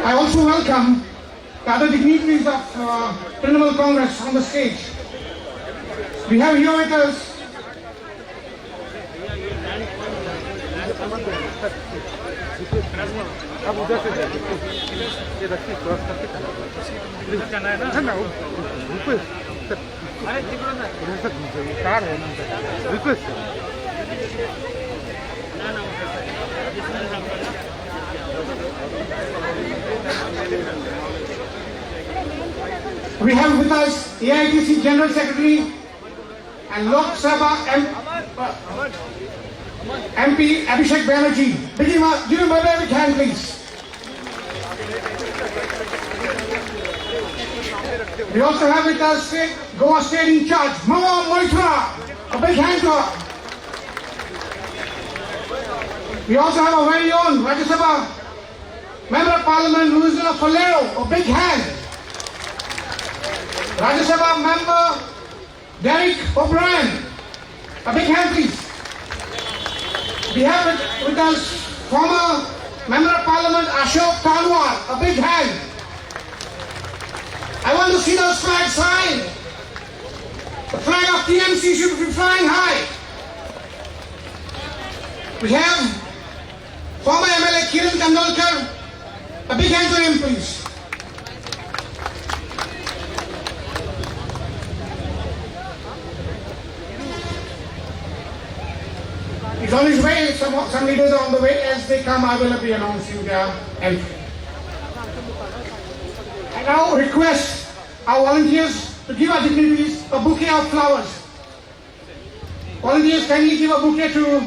I also welcome the other dignitaries of Trinamool Congress on the stage. We have here with us AITC General Secretary and Lok Sabha MP Abhishek Banerjee. Give him a very big hand, please. We also have with us Goa State in charge, Mawa Moitra. A big hand to her. We also have our very own Rajya Sabha Member of Parliament, Louisiana Falero. A big hand. Rajya Sabha Member Derek O'Brien. A big hand, please. We have with us former Member of Parliament Ashok Talwar. A big hand. I want to see those flags flying. The flag of TMC should be flying high. We have former MLA Kiran Kandolkar. A big hand to him, please. He's on his way. Some leaders are on the way. As they come, I will be announcing their entry. I now request our volunteers to give our dignitaries a bouquet of flowers. Volunteers, kindly give a bouquet to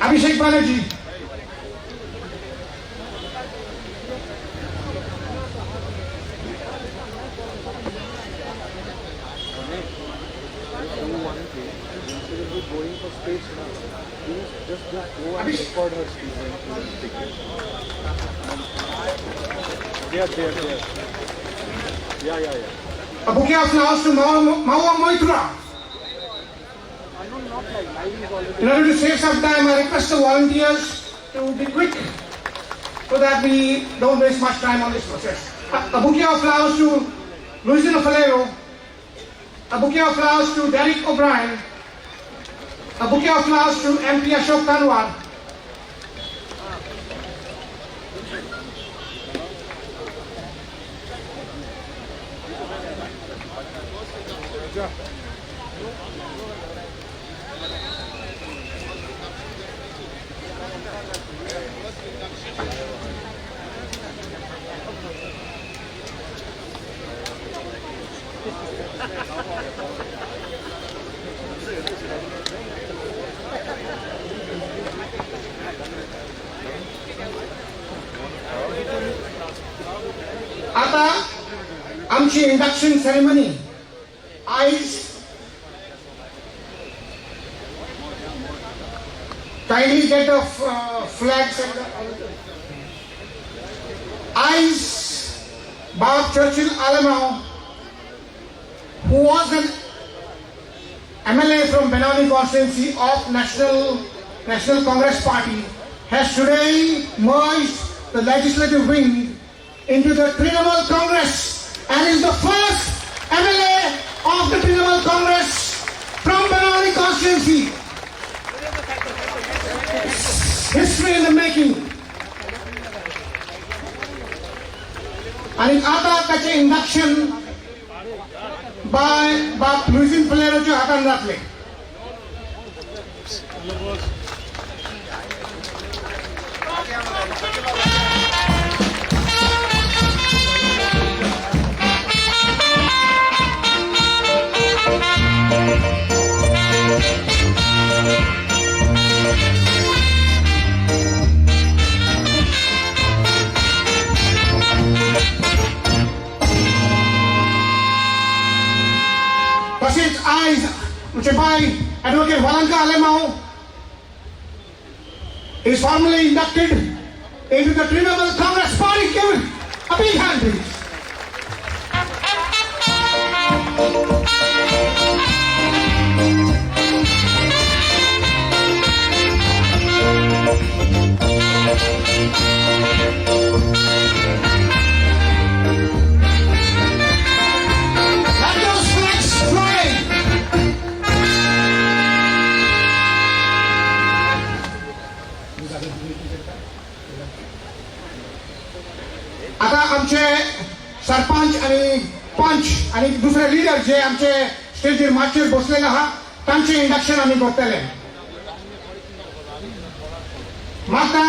Abhishek Banerjee. Going for stage now. Just go and record her speech. There. Yeah. A bouquet of flowers to Mawa Moitra. In order to save some time, I request the volunteers to be quick so that we don't waste much time on this process. A bouquet of flowers to Louisiana Falero. A bouquet of flowers to Derek O'Brien. A bouquet of flowers to MP Ashok Talwar. आता आमची induction ceremony आयज kindly get the flags and Eyes Bob Churchill Alamau, who was an MLA from Benoni constituency of National Congress Party, has today merged the legislative wing into the Trinamool Congress and is the first MLA of the Trinamool Congress from Benoni constituency. History in the making. And in Ata Kache induction by Louisiana Falero jo Hatan Ratle. Pasits Eyes, Muchapai, Advocate Valanka Alemau is formally inducted into the Trinamool Congress Party. Give a big hand, please. आता आमचे सरपंच आणि पंच आणि दुसरे leader जे आमचे स्टेजीर माचेर बसलेले आहा तांचे इंडक्शन आम्ही करतले. म्हाका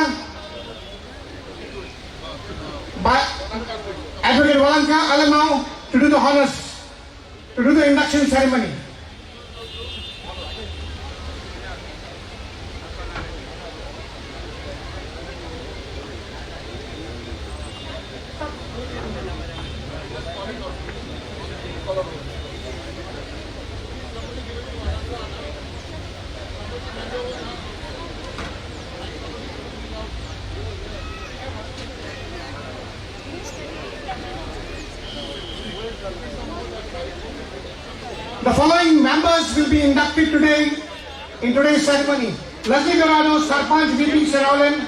Advocate Walanka Alamau to do the honors, to do the induction ceremony. The following members will be inducted today in today's ceremony. Leslie Dorado, Sarpanch VP Seraulen.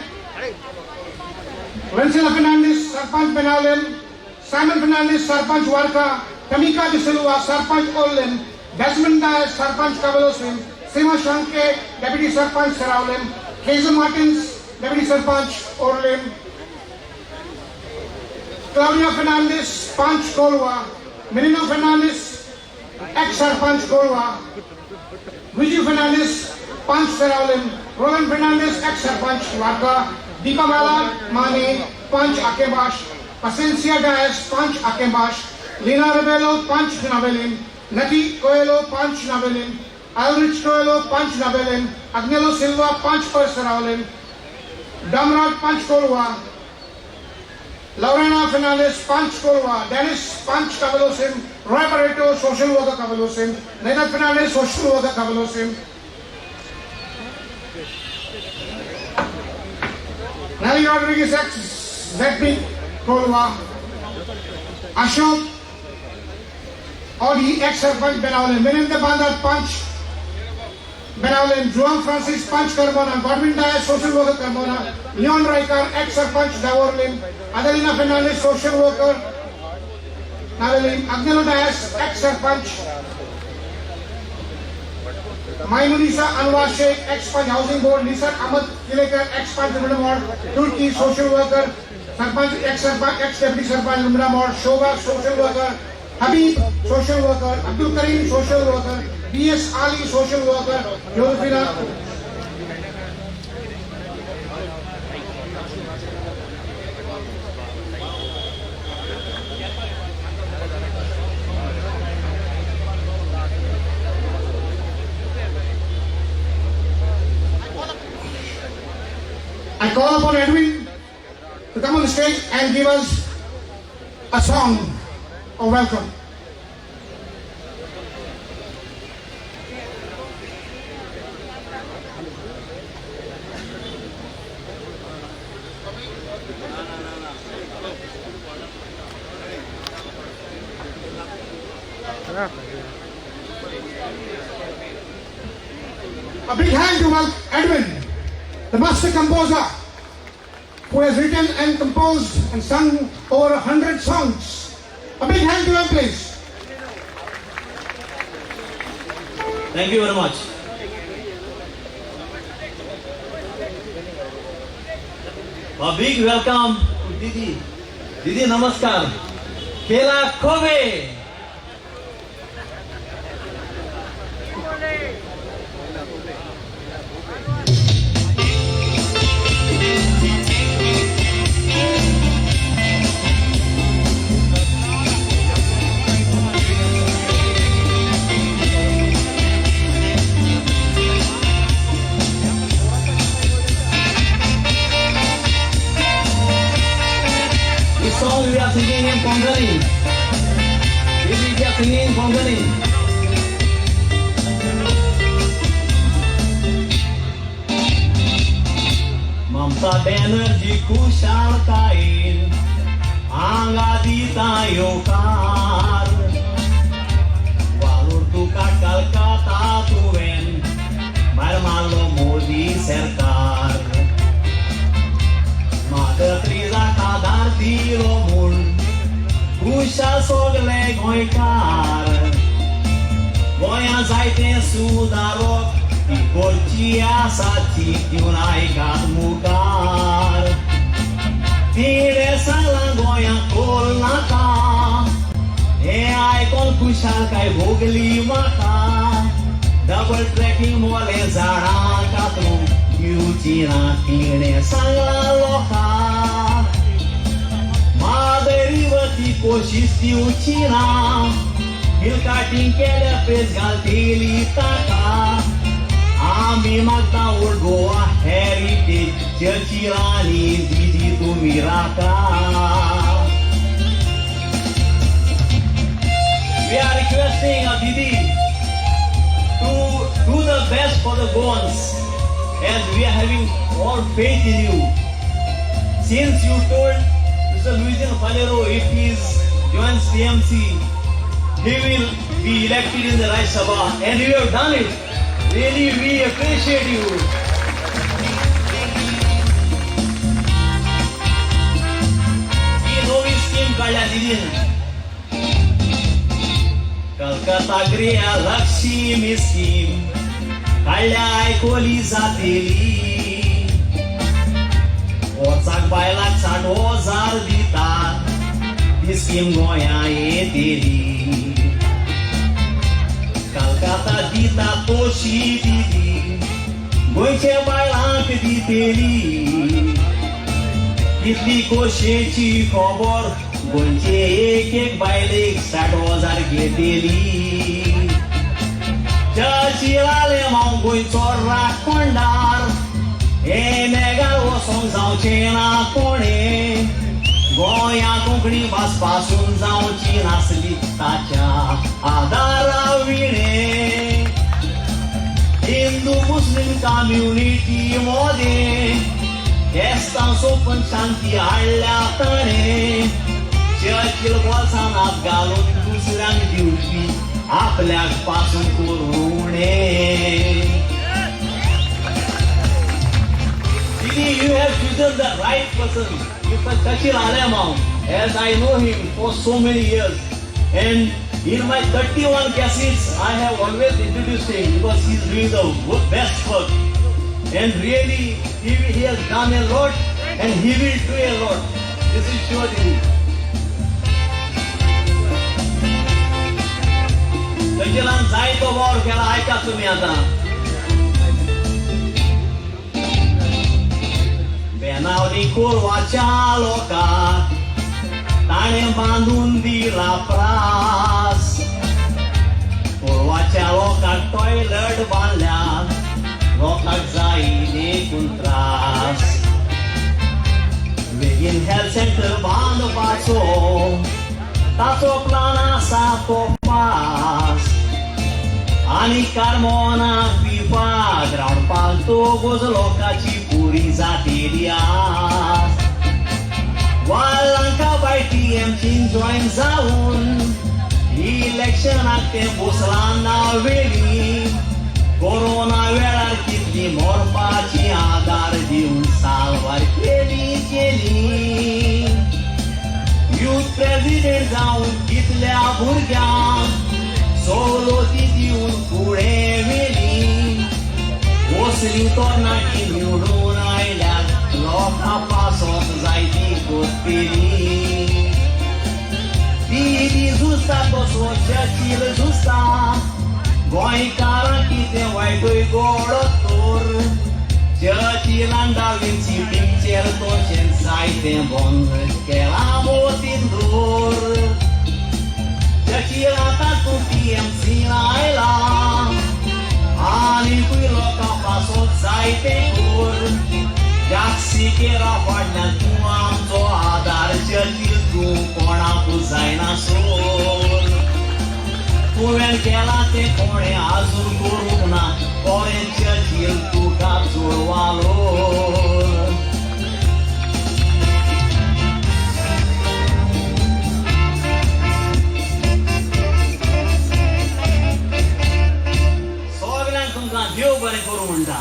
Vencela Fernandez, Sarpanch Benaulen. Simon Fernandez, Sarpanch Warka. Tamika De Silva, Sarpanch Ollen. Desmond Dias, Sarpanch Cavalosim. Sima Shanke, Deputy Sarpanch Seraulen. Hazel Martins, Deputy Sarpanch Orlem. Claudia Fernandez, Panch Kolwa. Menino Fernandez, ex-Sarpanch Kolwa. Viju Fernandez, Panch Seraulen. Roland Fernandez, ex-Sarpanch Warka. Deepa Mala Mane, Panch Akebash. Pasencia Dias, Panch Akebash. Lina Rebelo, Panch Navelin. Nati Coelho, Panch Navelin. Alrich Coelho, Panch Navelin. Agnello Silva, Panch Seraulen. Damraj, Panch Kolwa. Lorena Fernandez, Panch Kolwa. Dennis, Panch Cavalosim. Roy Barreto, Social Worker Cavalosim. Nathan Fernandez, Social Worker Cavalosim. Nelly Rodriguez, ex-ZP Kolwa. Ashok, Audi, ex-Sarpanch Benaulen. Vinendra Bandar, Panch Benaulen. Juan Francis, Panch Carmona. Godwin Dias, Social Worker Carmona. Leon Raikar, ex-Sarpanch Davorlin. Adelina Fernandez, Social Worker Navelin. Agnello Dias, ex-Sarpanch. Maimunisa Anwar Sheikh, ex-Panch Housing Board. Nisar Ahmad Kilekar, ex-Panch Lumdamor. Turki, Social Worker. Sarpanch, ex-Sarpanch, ex-Deputy Sarpanch Lumdamor. Shoba, Social Worker. Habib, Social Worker. Abdul Karim, Social Worker. B.S. Ali, Social Worker. Josephina. I call upon Edwin to come on the stage and give us a song of welcome. A big hand to welcome Edwin, the master composer, who has written and composed and sung over 100 songs. A big hand to him, please. Thank you very much. A big welcome to Didi. Didi, namaskar. Kela Kobe. Song we are singing in Konkani. This is we are singing in Konkani. Mamta Banerjee kushal kain, anga dita yokar. Valur tu kakal kata tuen, marmalo Modi serkar. Mada triza kadar tiro mul, kusha sogle goikar. Goya zaite sudarok, ikorcia sati tiunai kat mukar. खुशालकाय भोगली म्हाका double tracking मोले झाडां कातरूं दिवची ना तिणे सांगला लोकां मादरी वती कोशिश दिवची ना हिल काटिंग केल्या पेज घालतली ताका आम्ही मागता ओल्ड गोवा हेरिटेज चर्ची राणी दिदी तुम्ही राखा We are requesting Didi to do the best for the Goans as we are having all faith in you. Since you told Mr. Luigian Falero if he joins TMC, he will be elected in the Rajya Sabha and you have done it. Really, we appreciate you. He knows scheme काढल्या Didin. Calcutta ग्रिया Lakshmi scheme काढल्या आयकोली जातेली वचाक बायलाक 60,000 दिता ती scheme गोंया येतेली कलकत्ता दिता तोशी दिली गोंयच्या बायलांक दितेली कितली खोशेची खबर गोंयचे एक बायलेक 60,000 घेतेली चर्ची आले हांव गोंयचो राखणदार हे नेगार वसोंक जावचें ना कोणें गोंया कोंकणी भास पासून जावची नासली ताच्या आदारा विणे हिंदू मुस्लिम कम्युनिटी मध्ये केस्तां सोपून शांती हाडल्या ताणें चर्चिल बोल्सानात घालून दुसऱ्यांक दिवपी आपल्याक पासून करूणे Didi, you have chosen the right person, Mr. Shashil Alemao, as I know him for so many years. And in my 31 cassettes, I have always introduced him because he is doing the best work. And really, he has done a lot and he will do a lot. This is sure, Didi. Shachilan जायतो वावर केला ऐका तुम्ही आता बेनावली कोरवाच्या लोकांक ताणें बांदून दिला प्रास कोरवाच्या लोकांक टॉयलेट बांदल्यात लोकांक जायी देखून त्रास बेगीन हेल्थ सेंटर बांदपाचो ताचो प्लान आसा तो पास आनी कार्मोना पिवपा ग्रावंड तो गोज लोकांची पुरी जातेली आस वालांका बाय टीएमसीन जॉइन जावन इलेक्शनाक ते बोसलांना वेळी कोरोना वेळार कितली मोरपाची आदार दिवन साल्वार केली यूथ प्रेसिडेंट जावन कितल्या भुरग्यांक सवलती दिवन फुडें व्हेली वसली तरणाटी निवडून आयल्यात लोकां पासत जायती कोत्तेली ती झुजता तसो चर्चिल झुजता गोंयकारां कितें वायटूय गोड तोर चर्चिलान डावीन सिटींचेर तोशें जायतें बंद केलां मोतीन दोर चर्चिला तातूंत टीएमसी आयला आनीकूय लोकां पासून जायतें कोर जागसिकेरा फाटल्यान तूं आमचो आदार चर्चील तूं कोणाकूच जायना सोर तुवें केलां तें कोणें आजून करूंक ना कोणें चर्चील तुका जोडवालो सगळ्यांक तुमकां देव बरें करूं म्हणटा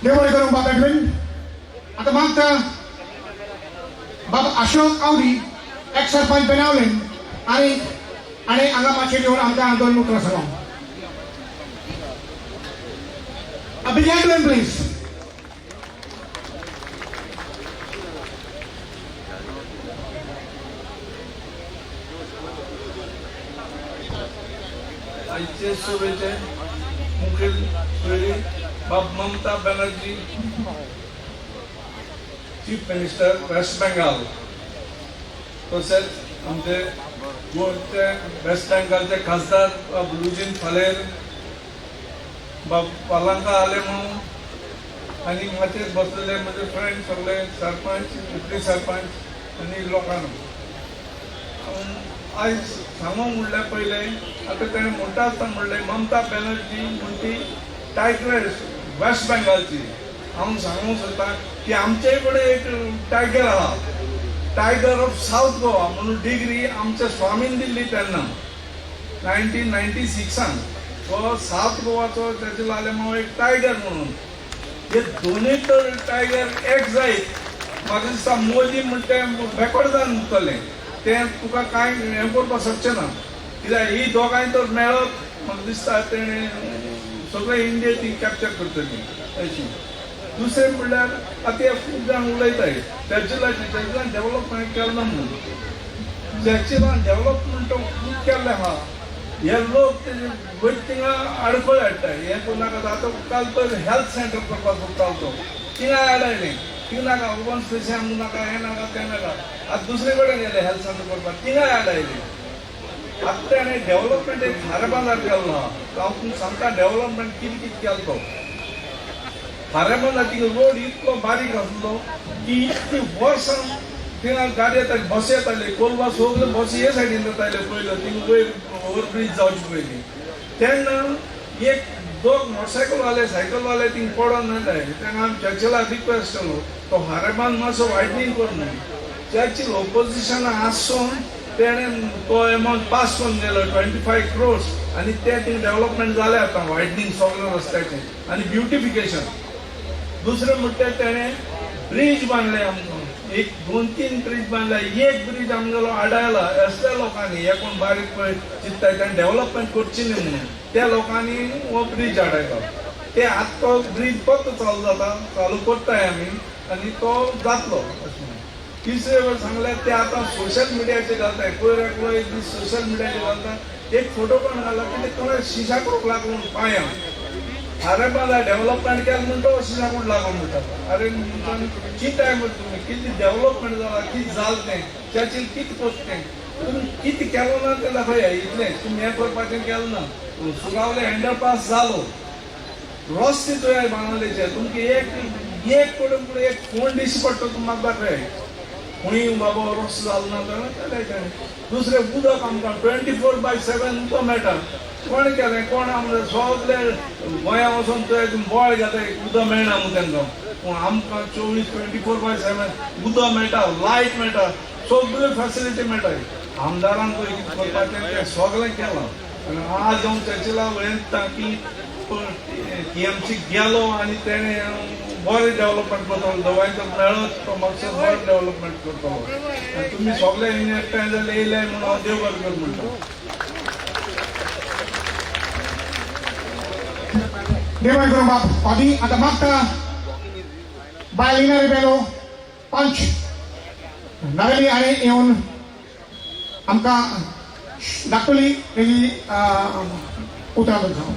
देव बरें करूं बाब एडविन आता मागता बाब अशोक आवडी एक सरपंच बेनावले आणि हांगा मातशें येवन आमकां दोन मुखार सांगो Big Edwin, please. लोकसभेचे मुखेल सोयरी बाब Mamata Banerjee, chief minister West Bengal, तसेच आमचे गोंयचे वेस्ट बेंगालचे खासदार बाब लुजीन फालेर, बाब पालांका आलेमांव आनी माचयेर बसलेले म्हजे फ्रेंड सगळे सरपंच, डिप्टी सरपंच आनी लोकांना आयज सांगूंक म्हणले पयले आतां तेणें म्हणटा आसतना म्हणलें ममता बॅनर्जी म्हणटी टायग्रेस वेस्ट बेंगालची. हांव सांगूंक सोदतां की आमचे कडेन एक टायगर आहा, टायगर ऑफ सावथ गोवा म्हणून डिग्री आमच्या स्वामीन दिल्ली तेन्ना 1996 तो सावथ गोवाचो तेचे आलेमांव एक टायगर म्हणून. हे दोनूय तर टायगर एक जायत म्हाका दिसता मोदी म्हणटा तें बॅकवर्ड जावन उरतलें, तें तुका कांय हें करपाक शकचें ना. कित्याक ही दोगांय तर मेळत म्हाका दिसता तेणें सगळे इंडिया ती कॅप्चर करतली अशी. दुसरें म्हणल्यार आतां खूब जाण उलयताय चर्चिलान डेव्हलपमेंट केलें ना म्हणून. चर्चिलान डेव्हलपमेंट खूब केल्लें आहा. हे लोक तेजे वयर थिंगा आडखळ हाडटाय. हें करूं नाका. आतां काल तर हेल्थ सेंटर करपाक सोदतालो तो, थिंगा हाडायलें. थिंगा नाका ओपन स्पेशल आमकां नाका, हें नाका तें नाका. आतां दुसरे कडेन गेले हेल्थ सेंटर करपाक, थिंगा हाडायलें. आतां तेणें डेव्हलपमेंट एक खारे बाजार केलो ना. हांव तुमकां सांगता डेव्हलपमेंट कितें कितें केलो तो. खारे बाजार थिंगा रोड इतलो बारीक आसलो की इतली वर्सां थिंगा गाडी येताली, बस येताली, कोलवा सगळे बसी हे सायडीन येताले पयलो थिंगा वयर ओव्हरब्रीज जावचे पयलीं. तेन्ना एक दोग मोटरसायकलवाले सायकलवाले थिंगा पडोन येताय. तेन्ना आमी चर्चिलाक रिक्वेस्ट केलो तो हारेबान मातसो वायडनींग कर म्हणून. चर्चिल ऑपोजिशन आसून तेणें तो एमावंट पास करून गेलो 25 crores आनी ते थिंगा डेव्हलपमेंट जालें आतां वायडनींग सगळ्या रस्त्याचें आनी ब्युटिफिकेशन. दुसरें म्हणटा तेणें ब्रीज बांदले आमकां, एक 2-3 ब्रीज बांदले. एक ब्रीज आमगेलो आडायला असल्या लोकांनी, हे कोण बारीक पळय चिंतताय ताणें डेव्हलपमेंट करची न्ही म्हणून त्या लोकांनी हो ब्रीज आडायलो. ते आतां तो ब्रीज परत चालू जाता, चालू करताय आमी आनी तो जातलो अशें. तिसरे वेळ सांगल्यार ते आतां सोशल मिडियाचेर घालताय. पयर एकलो एक दीस सोशल मिडियाचेर घालता, एक फोटो कोण घाला की ते कोणा शिशाकूच लागून पांयांक. अरे बाबा डेव्हलपमेंट केलें म्हणून तो शिशाकूच लागून म्हणटा. अरे चिंताय म्हणटा तुमी कितें डेव्हलपमेंट जाला, कितें जालें तें, चर्चील कितें करता तें, तुमी कितें केलो ना तें दाखया. इतलें तुमी हें करपाचें केलें ना. सुगावले अंडरपास जालो, रस्ते तुवें बांदलेचे, तुमकां एक कडेन फुडें एक फोन दिश्टी पडटा तुमी म्हाका दाखय. खंय बाबा रस्तो जालो ना तें. दुसरें उदक आमकां 24/7 उदक मेळटा. कोण केलें, कोण आमकां सगळे गोंया वचून थंय बोळ घेताय उदक मेळना म्हणून तांकां. पूण आमकां 24/7 उदक मेळटा, लायट मेळटा, सगळ्यो फॅसिलिटी मेळटाय. आमदारान पळय कितें करपाचें तें सगळें केलां. आनी आज हांव चर्चिला वयता की TMC गेलो आनी तेणें बरें डेव्हलपमेंट करतलो. दोगांयचो मेळत तो म्हाका बरें डेव्हलपमेंट करतलो. आनी तुमी सगळे एकठांय जाले येयले म्हणून हांव देव बरें कर म्हणटा. देवाय करूं बाप आदी आतां मागता बायलिना रिबेलो पंच नावेली आनी येवन आमकां दाखयली तेजी उतरां करता.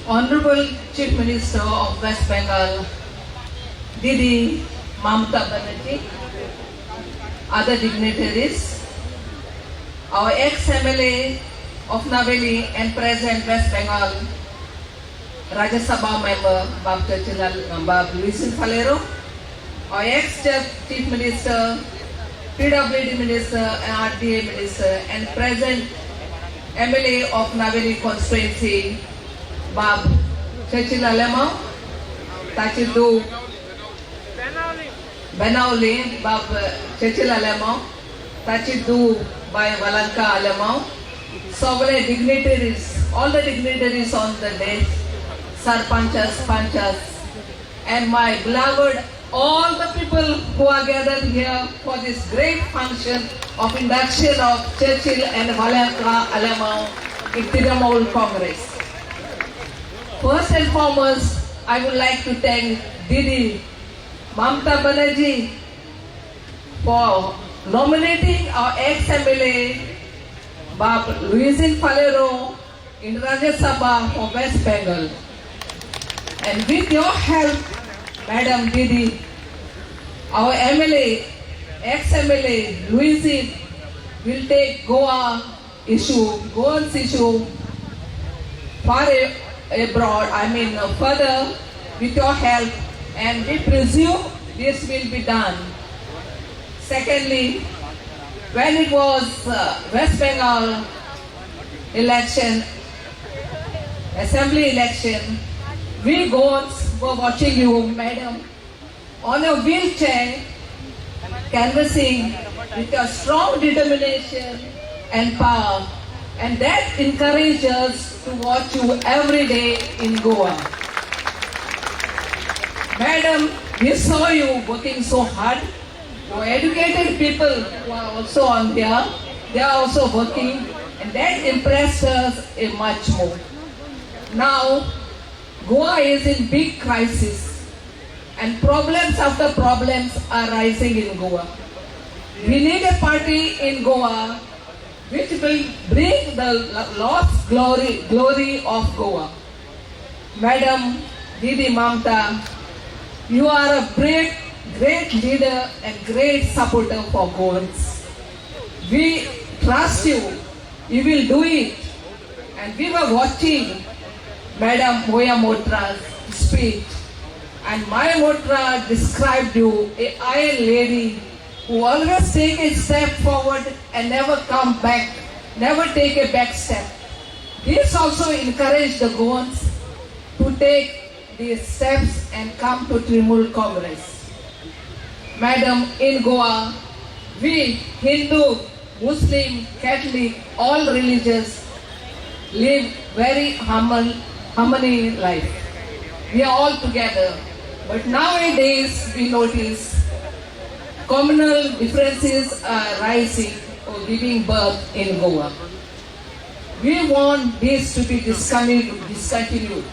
Honorable Chief Minister of West Bengal, Didi Mamata Banerjee, other dignitaries, our ex-MLA of Naveli and present West Bengal Rajya Sabha member Bab Luisin Falero, our ex-Chief Minister, PWD Minister and RTA Minister and present MLA of Naveli constituency Bab Churchill Alemao, ताची दो Benauli, Bab Churchill Alemao, ताची दो by Valanka Alemao, सगळे dignitaries, all the dignitaries on the day, sarpanchas, panchas, and my beloved all the people who are gathered here for this great function of induction of Churchill and Valanka Alemao in Trinamool Congress. First and foremost, I would like to thank Didi Mamata Banerjee for nominating our ex-MLA Bab Luisin Falero in Rajya Sabha for West Bengal. And with your help, Madam Didi, our MLA, ex-MLA Luisin will take Goa's issue far abroad, further with your help, and we presume this will be done. Secondly, when it was West Bengal election, assembly election, we Goans were watching you, madam, on a wheelchair, canvassing with your strong determination and power, and that encourages us to watch you every day in Goa. Madam, we saw you working so hard. Your educated people who are also on here, they are also working, and that impressed us much more. Now, Goa is in big crisis, and problems after problems are rising in Goa. We need a party in Goa which will bring the lost glory of Goa. Madam Didi Mamta, you are a great leader and great supporter for Goans. We trust you. You will do it. And we were watching Madam Moya Motra's speech. And Maya Motra described you, a iron lady who always take a step forward and never come back, never take a back step. This also encouraged the Goans to take these steps and come to Trinamool Congress. Madam, in Goa, we Hindu, Muslim, Catholic, all religions live very harmony life. We are all together. But nowadays we notice communal differences are rising or giving birth in Goa. We want this to be discontinued.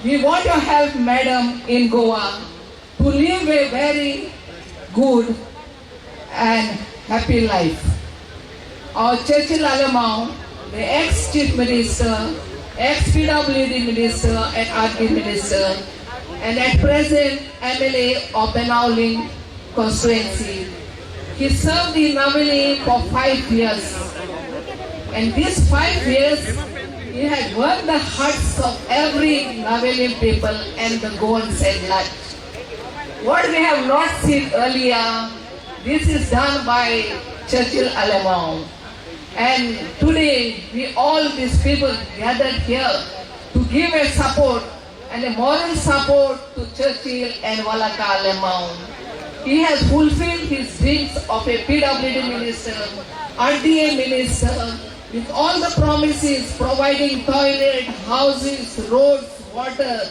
We want your help, madam, in Goa to live a very good and happy life. Our Churchill Alamau, the ex-Chief Minister, ex-PWD Minister and RD Minister, and at present MLA of Benauling constituency. He served in Navali for 5 years. And these 5 years, he had won the hearts of every Navali people and the Goans at large. What we have not seen earlier, this is done by Churchill Alamau. And today, we all these people gathered here to give a support and a moral support to Churchill and Walaka Alamau. He has fulfilled his dreams of a PWD minister, RDA minister, with all the promises providing toilet, houses, roads, water,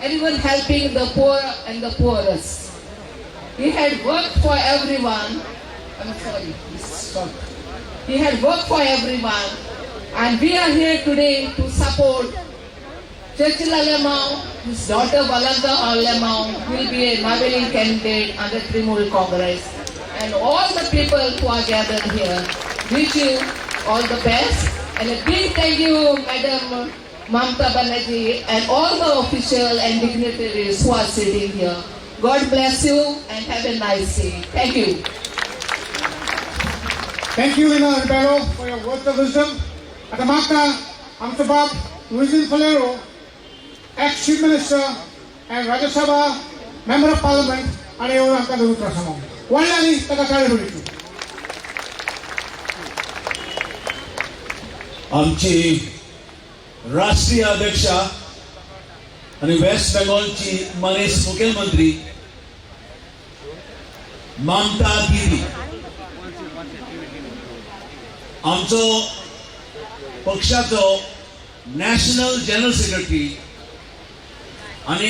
and even helping the poor and the poorest. He had worked for everyone. He had worked for everyone, and we are here today to support Churchill Alamau. His daughter Walaka Alamau will be a Navali candidate under Trinamool Congress. And all the people who are gathered here, wish you all the best. And a big thank you, Madam Mamta Banerjee, and all the officials and dignitaries who are sitting here. God bless you and have a nice day. Thank you. Thank you, Lina Ribeiro, for your words of wisdom. At the Mamta, Amtabab, Luisin Falero, ex-Chief Minister and Rajya Sabha Member of Parliament, and everyone can do it. One lady, आमची राष्ट्रीय अध्यक्षा आणि waste बेंगॉलची मनीस मुख्यमंत्री ममता दीदी, आमचो पक्षाचो national general secretary आणि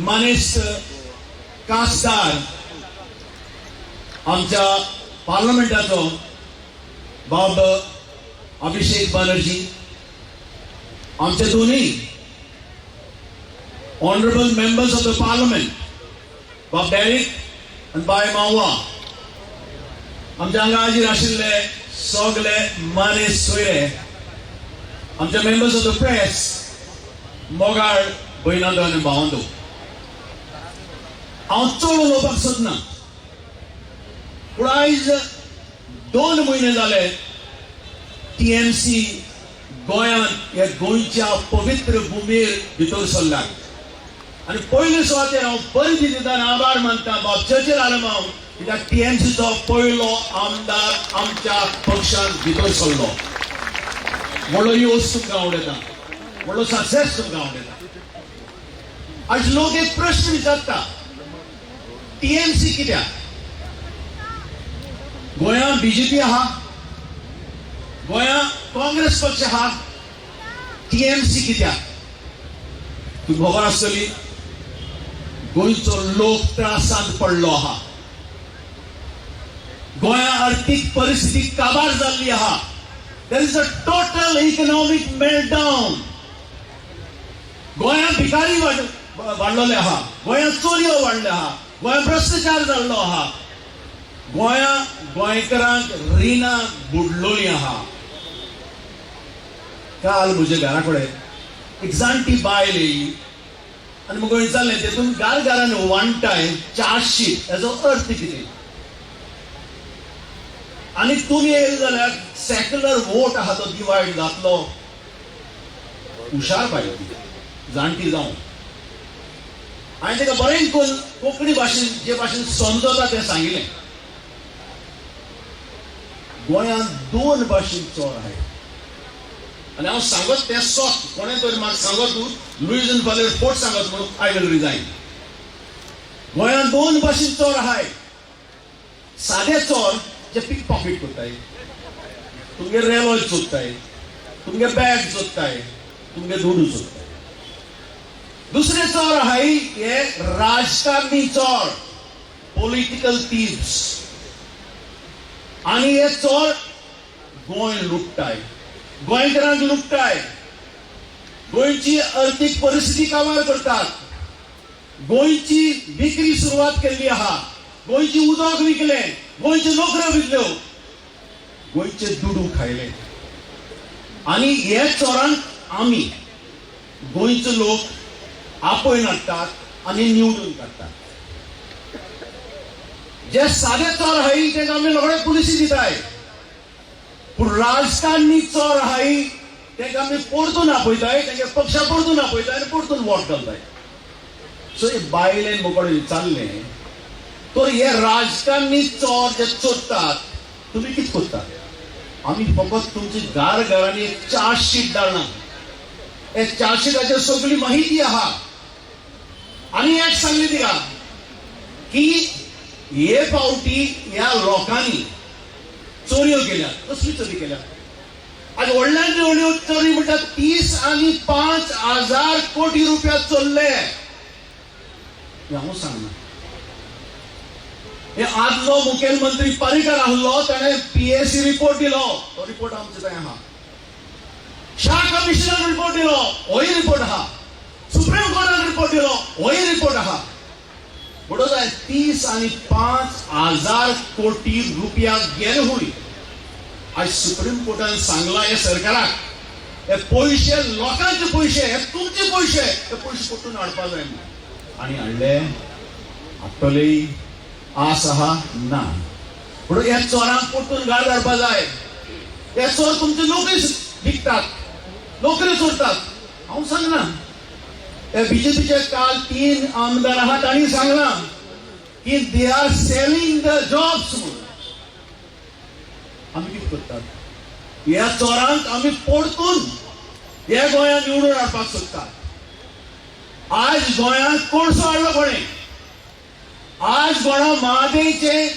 मनीस खासदार आमच्या पार्लमेंटाचो बाब अभिषेक बनर्जी, आमचे दोन्ही honourable members of the parliament, बाब डेरिक and Bhai Mawa, आमच्या हांगा हाजीर आशिल्ले सगळे माने सोयरे, आमचे मेंबर्स ऑफ द प्रेस, मोगाळ भयणांदो आनी भावंदो, हांव चड उलोवपाक सोदना, पूण आयज 2 म्हयने जाले TMC गोंयांत हे गोंयच्या पवित्र भुमीर भितर सरल्यात आनी पयले सुवातेर हांव बरी दिदान आभार मानता बाब चर्चिल आलेमांव कित्याक TMCचो पयलो आमदार आमच्या पक्षांत भितर सरलो. व्हडलो योस तुमकां आवडटा, व्हडलो सक्सेस तुमकां आवडटा. आज लोक एक प्रश्न विचारता, TMC कित्याक? गोंयांत BJP आहा, गोंयांत काँग्रेस पक्ष आहा, TMC कित्याक? तुमकां खबर आसतली, गोंयचो लोक त्रासांत पडलो आहा, गोंयांत आर्थीक परिस्थिती काबार जाल्ली आहा. There is a total economic meltdown. गोंयांत भिकारी वाडलेले आहा, गोंयांत चोरयो वाडल्या आहा, गोंयांत भ्रष्टाचार जाल्लो आहा, गोंयांत गोंयकारांक रिणां बुडलोली आहा. काल म्हज्या घरा कडेन एक जाणटी बायल येयली आनी म्हाका विचारलें तेतून घरान वन टायम चार्जशीट हेजो अर्थ कितें? आनी तुमी येयले जाल्यार सेक्युलर वोट आहा तो डिवायड जातलो. हुशार बायल जाणटी जावन हांवें ताका बरें करून कोंकणी भाशेन जे भाशेन समजता तें सांगिल्लें. गोंयांत 2 भाशेन चोर आहाय आनी हांव सांगत तें सोत कोणें तरी म्हाका सांगत तूं लुईजन फाल्यार फोट सांगत म्हणून आय विल रिजायन. गोंयांत 2 भाशेन चोर आहाय. सादे चोर जे पिक पॉकेट करताय, तुमगे रेलोय चोरताय, तुमगे बॅग चोरताय, तुमगे धोडू चोरताय. दुसरे चोर आहाय हे राजकारणी चोर, पॉलिटिकल थीव्स. आनी हे चोर गोंय लुटताय, गोंयकारांक लुटताय, गोंयची अर्थीक परिस्थिती काबार करतात, गोंयची विक्री सुरवात केल्ली आहा, गोंयची उदक विकले, गोंयच्यो नोकऱ्यो विकल्यो, गोंयचे दुडू खायले. आनी हे चोरांक आमी गोंयचे लोक आपयन हाडटात आनी निवडून काडटात. जे सादे चोर आहाय तेका आमी रोखडे पुलिसी दिताय, पूण राजकारणी चोर आहाय तेका आमी परतून आपयताय, तेंगे पक्षा परतून आपयताय आनी परतून वोट घालताय. सो हे बायलेन म्हाका विचारलें, तर हे राजकारणी चोर जे चोरतात तुमी कितें करतात? आमी फकत तुमची घरांनी एक चार्जशीट धाडना, हे चार्जशीटाचेर सगळी माहिती आहा. आनी एक सांगली तिका की हे फावटी ह्या लोकांनी चोरयो केल्या. कसली चोरी केल्या? आज व्हडल्यान व्हडल्यो चोरी म्हणटा 30 आनी 5,000 कोटी रुपया चोरले. हांव सांगना. हे आदलो मुखेलमंत्री पर्रीकर आहलो ताणें PSC रिपोर्ट दिलो, तो रिपोर्ट आमचे थंय आहा. शाह कमिशनर रिपोर्ट दिलो, होय रिपोर्ट आहा. सुप्रीम कोर्टान रिपोर्ट दिलो, होय रिपोर्ट आहा. बडो जाय 30 आनी 5,000 कोटी रुपया गेले हुई. आज सुप्रीम कोर्टान सांगला हे सरकाराक हे पयशे लोकांचे पयशे, हे तुमचे पयशे, हे पयशे परतून हाडपा जाय आनी हाडले. हाडटले आस आहा ना, पूण ह्या चोरांक परतून गाळ धाडपा जाय. हे चोर तुमचे नोकरी विकतात, नोकरी चोरतात. हांव सांगना. हे BJPचे काल 3 आमदार आहा तांणी सांगला की they are selling the jobs म्हणून. आमी कितें करतात? ह्या चोरांक आमी परतून हे गोंयांत निवडून हाडपाक सोदतात. आज गोंयांत कोळसो हाडलो कोणें? आज गोंया महादेचे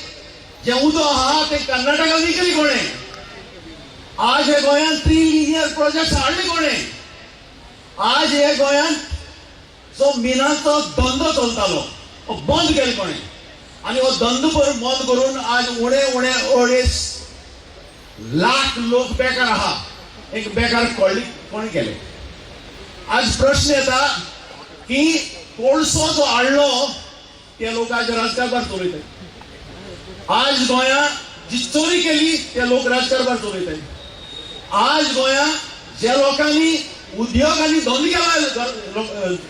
जे उदक आहा ते कर्नाटका विकली कोणें? आज हे गोंयांत 3 लिनियर प्रोजेक्ट हाडले कोणें? आज हे गोंयांत जो मिनाचो धंदो चलतालो तो बंद केलो कोणें? आनी हो धंदो बंद करून आज उणे 2.5 लाख लोक बेकार आहा. एक बेकार कोणी केले? आज प्रश्न येता की कोळसो जो हाडलो ते लोक आज राजकारणात चलयतात. आज गोंयांत जी चोरी केली ते लोक राजकारभार चलयताय. आज गोंया ज्या लोकांनी उद्योग आनी धंदो केला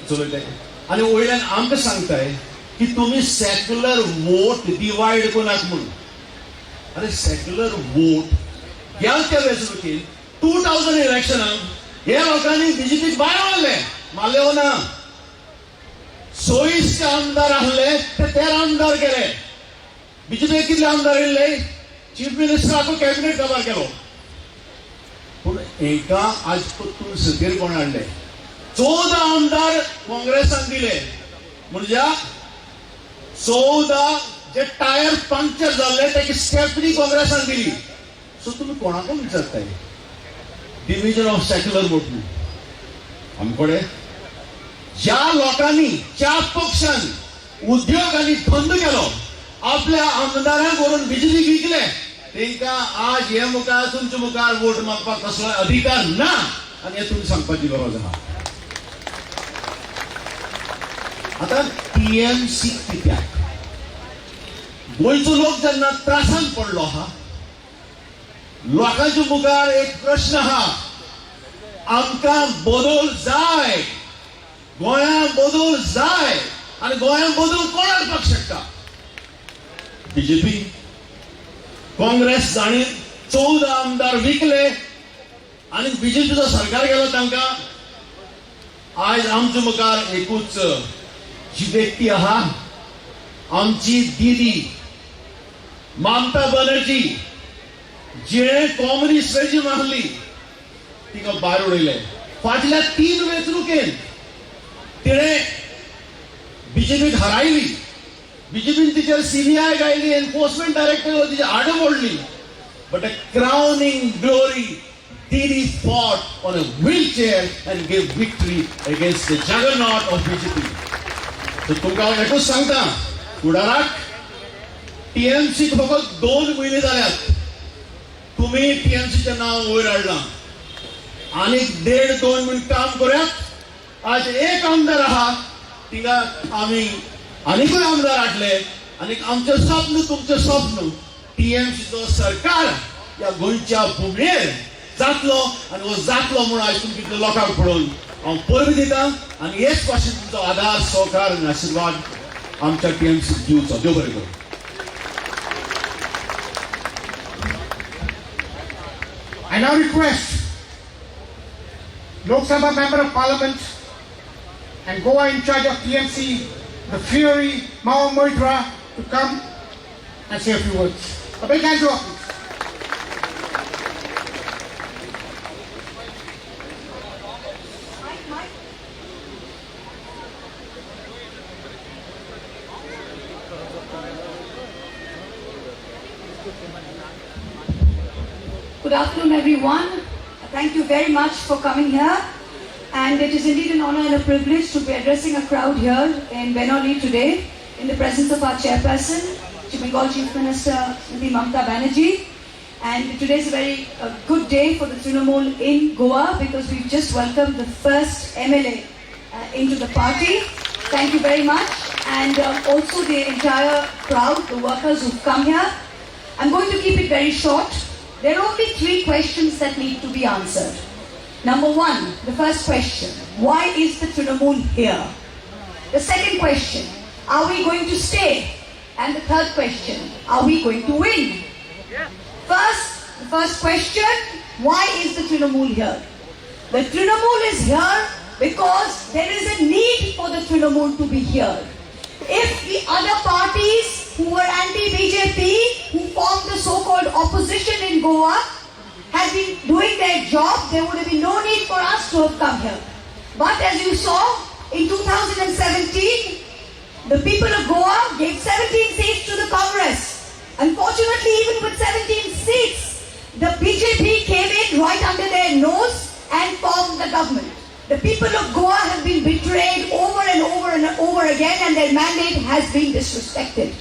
चलयताय आनी वयल्यान आमकां सांगताय की तुम्ही सेक्युलर वोट डिवाइड कोणाक म्हणून. अरे सेक्युलर वोट ह्या त्या वेंचणुकेन 2000 इलेक्शनाक हे लोकांनी बीजेपीक भायर मारले हो ना. 26 आमदार आहले ते 13 आमदार केले. बीजेपी कितले आमदार येयले? चीफ मिनिस्टराक कॅबिनेट काबार केलो. पूण एका आज परतून सकयल कोण हाडले? 14 आमदार काँग्रेसान दिले. म्हणजे 14 जे टायर पंक्चर जाल्ले ताका स्टेपनी काँग्रेसान दिली. सो तुम्ही कोणाकडून विचारताय डिव्हिजन ऑफ सेक्युलर वोट म्हणून? आमकडे ज्या लोकांनी ज्या पक्षांनी उद्योग आणि धंदो केलो आपल्या आमदारांक व्हरून बीजेपीक विकले तांकां आज हे मुखार तुमच्या मुखार वोट मागपाक कसलो अधिकार ना आनी हे तुम्ही सांगपाची गरज आहा. आता टीएमसी कित्याक? गोंयचो लोक जेन्ना त्रासान पडलो आहा लोकांच्या मुखार एक प्रश्न आहा. आमकां बदल जाय, गोंयांत बदल जाय आनी गोंयांत बदल कोण हाडपाक शकता? बीजेपी. काँग्रेस जाणी 14 आमदार विकले आनी बीजेपीचो सरकार गेलो तांकां. आज आमच्या मुखार एकूच जी व्यक्ती आहा आमची दीदी ममता बनर्जी जिणे कॉम्युनिस्ट रेजीम आहली तिका भायर उडयले. फाटल्या 3 वेंचणुकेन तिणे बीजेपीक हरायली. बीजेपीन तिचेर सीबीआय गायली, एनफोर्समेंट डायरेक्टर तिची आड मोडली. But a crowning glory Didi fought on a wheelchair and gave victory against the juggernaut of BJP. So तुमकां हांव एकूच सांगता फुडाराक टीएमसी फकत 2 म्हयने जाल्यात. तुम्ही टीएमसीचें नांव वयर हाडलां. आनीक 1.5-2 म्हयने काम करूयात. आज एक आमदार आहा तिका आमी आनीकूय आमदार हाडले आनीक आमचें स्वप्न तुमचें स्वप्न टीएमसीचो सरकार ह्या गोंयच्या भुमयेर जातलो आनी हो जातलो म्हणून आज तुमच्या लोकांक पळोवन हांव परबी दिता आनी हेच भाशेन तुमचो आदार सहकार आनी आशिर्वाद आमच्या टीएमसीक दिवचो. देव बरें करूं. I now request Lok Sabha Member of Parliament and Goa in charge of TMC, the Fury, Mao Moitra, to come and say a few words. A big hand up. Good afternoon, everyone. Thank you very much for coming here. And it is indeed an honor and a privilege to be addressing a crowd here in Benoni today in the presence of our chairperson, Bengal Chief Minister Srimati Mamata Banerjee. And today is a very good day for the Trinamool in Goa because we've just welcomed the first MLA into the party. Thank you very much. And also the entire crowd, the workers who've come here. I'm going to keep it very short. There are only 3 questions that need to be answered. Number 1, the first question, why is the Trinamool here? The second question, are we going to stay? And the third question, are we going to win? The first question, why is the Trinamool here? The Trinamool is here because there is a need for the Trinamool to be here. If the other parties who were anti-BJP, who formed the so-called opposition in Goa, had been doing their job, there would have been no need for us to have come here. But as you saw, in 2017, the people of Goa gave 17 seats to the Congress. Unfortunately, even with 17 seats, the BJP came in right under their nose and formed the government. The people of Goa have been betrayed over and over and over again, and their mandate has been disrespected.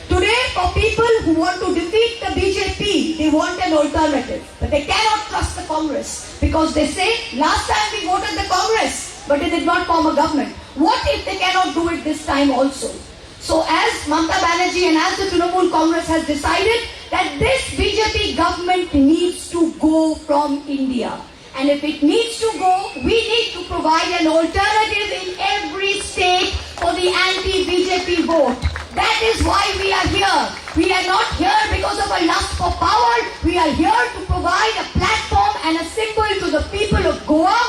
Today, for people who want to defeat the BJP, they want an alternative. But they cannot trust the Congress because they say, last time we voted the Congress, but it did not form a government. What if they cannot do it this time also? So as Mamata Banerjee and as the Trinamool Congress has decided, that this BJP government needs to go from India. And if it needs to go, we need to provide an alternative in every state for the anti-BJP vote. That is why we are here. We are not here because of a lust for power. We are here to provide a platform and a symbol to the people of Goa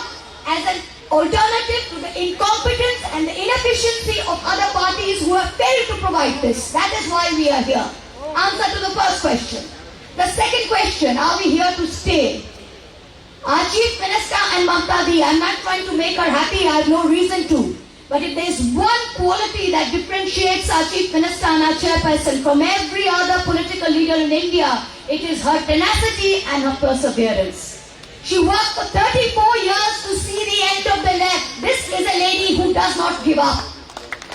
as an alternative to the incompetence and the inefficiency of other parties who have failed to provide this. That is why we are here. Answer to the first question. The second question, are we here to stay? Our Chief Minister and Mamta Di, I'm not trying to make her happy, I have no reason to. But if there's one quality that differentiates our Chief Minister and our Chairperson from every other political leader in India, it is her tenacity and her perseverance. She worked for 34 years to see the end of the left. This is a lady who does not give up.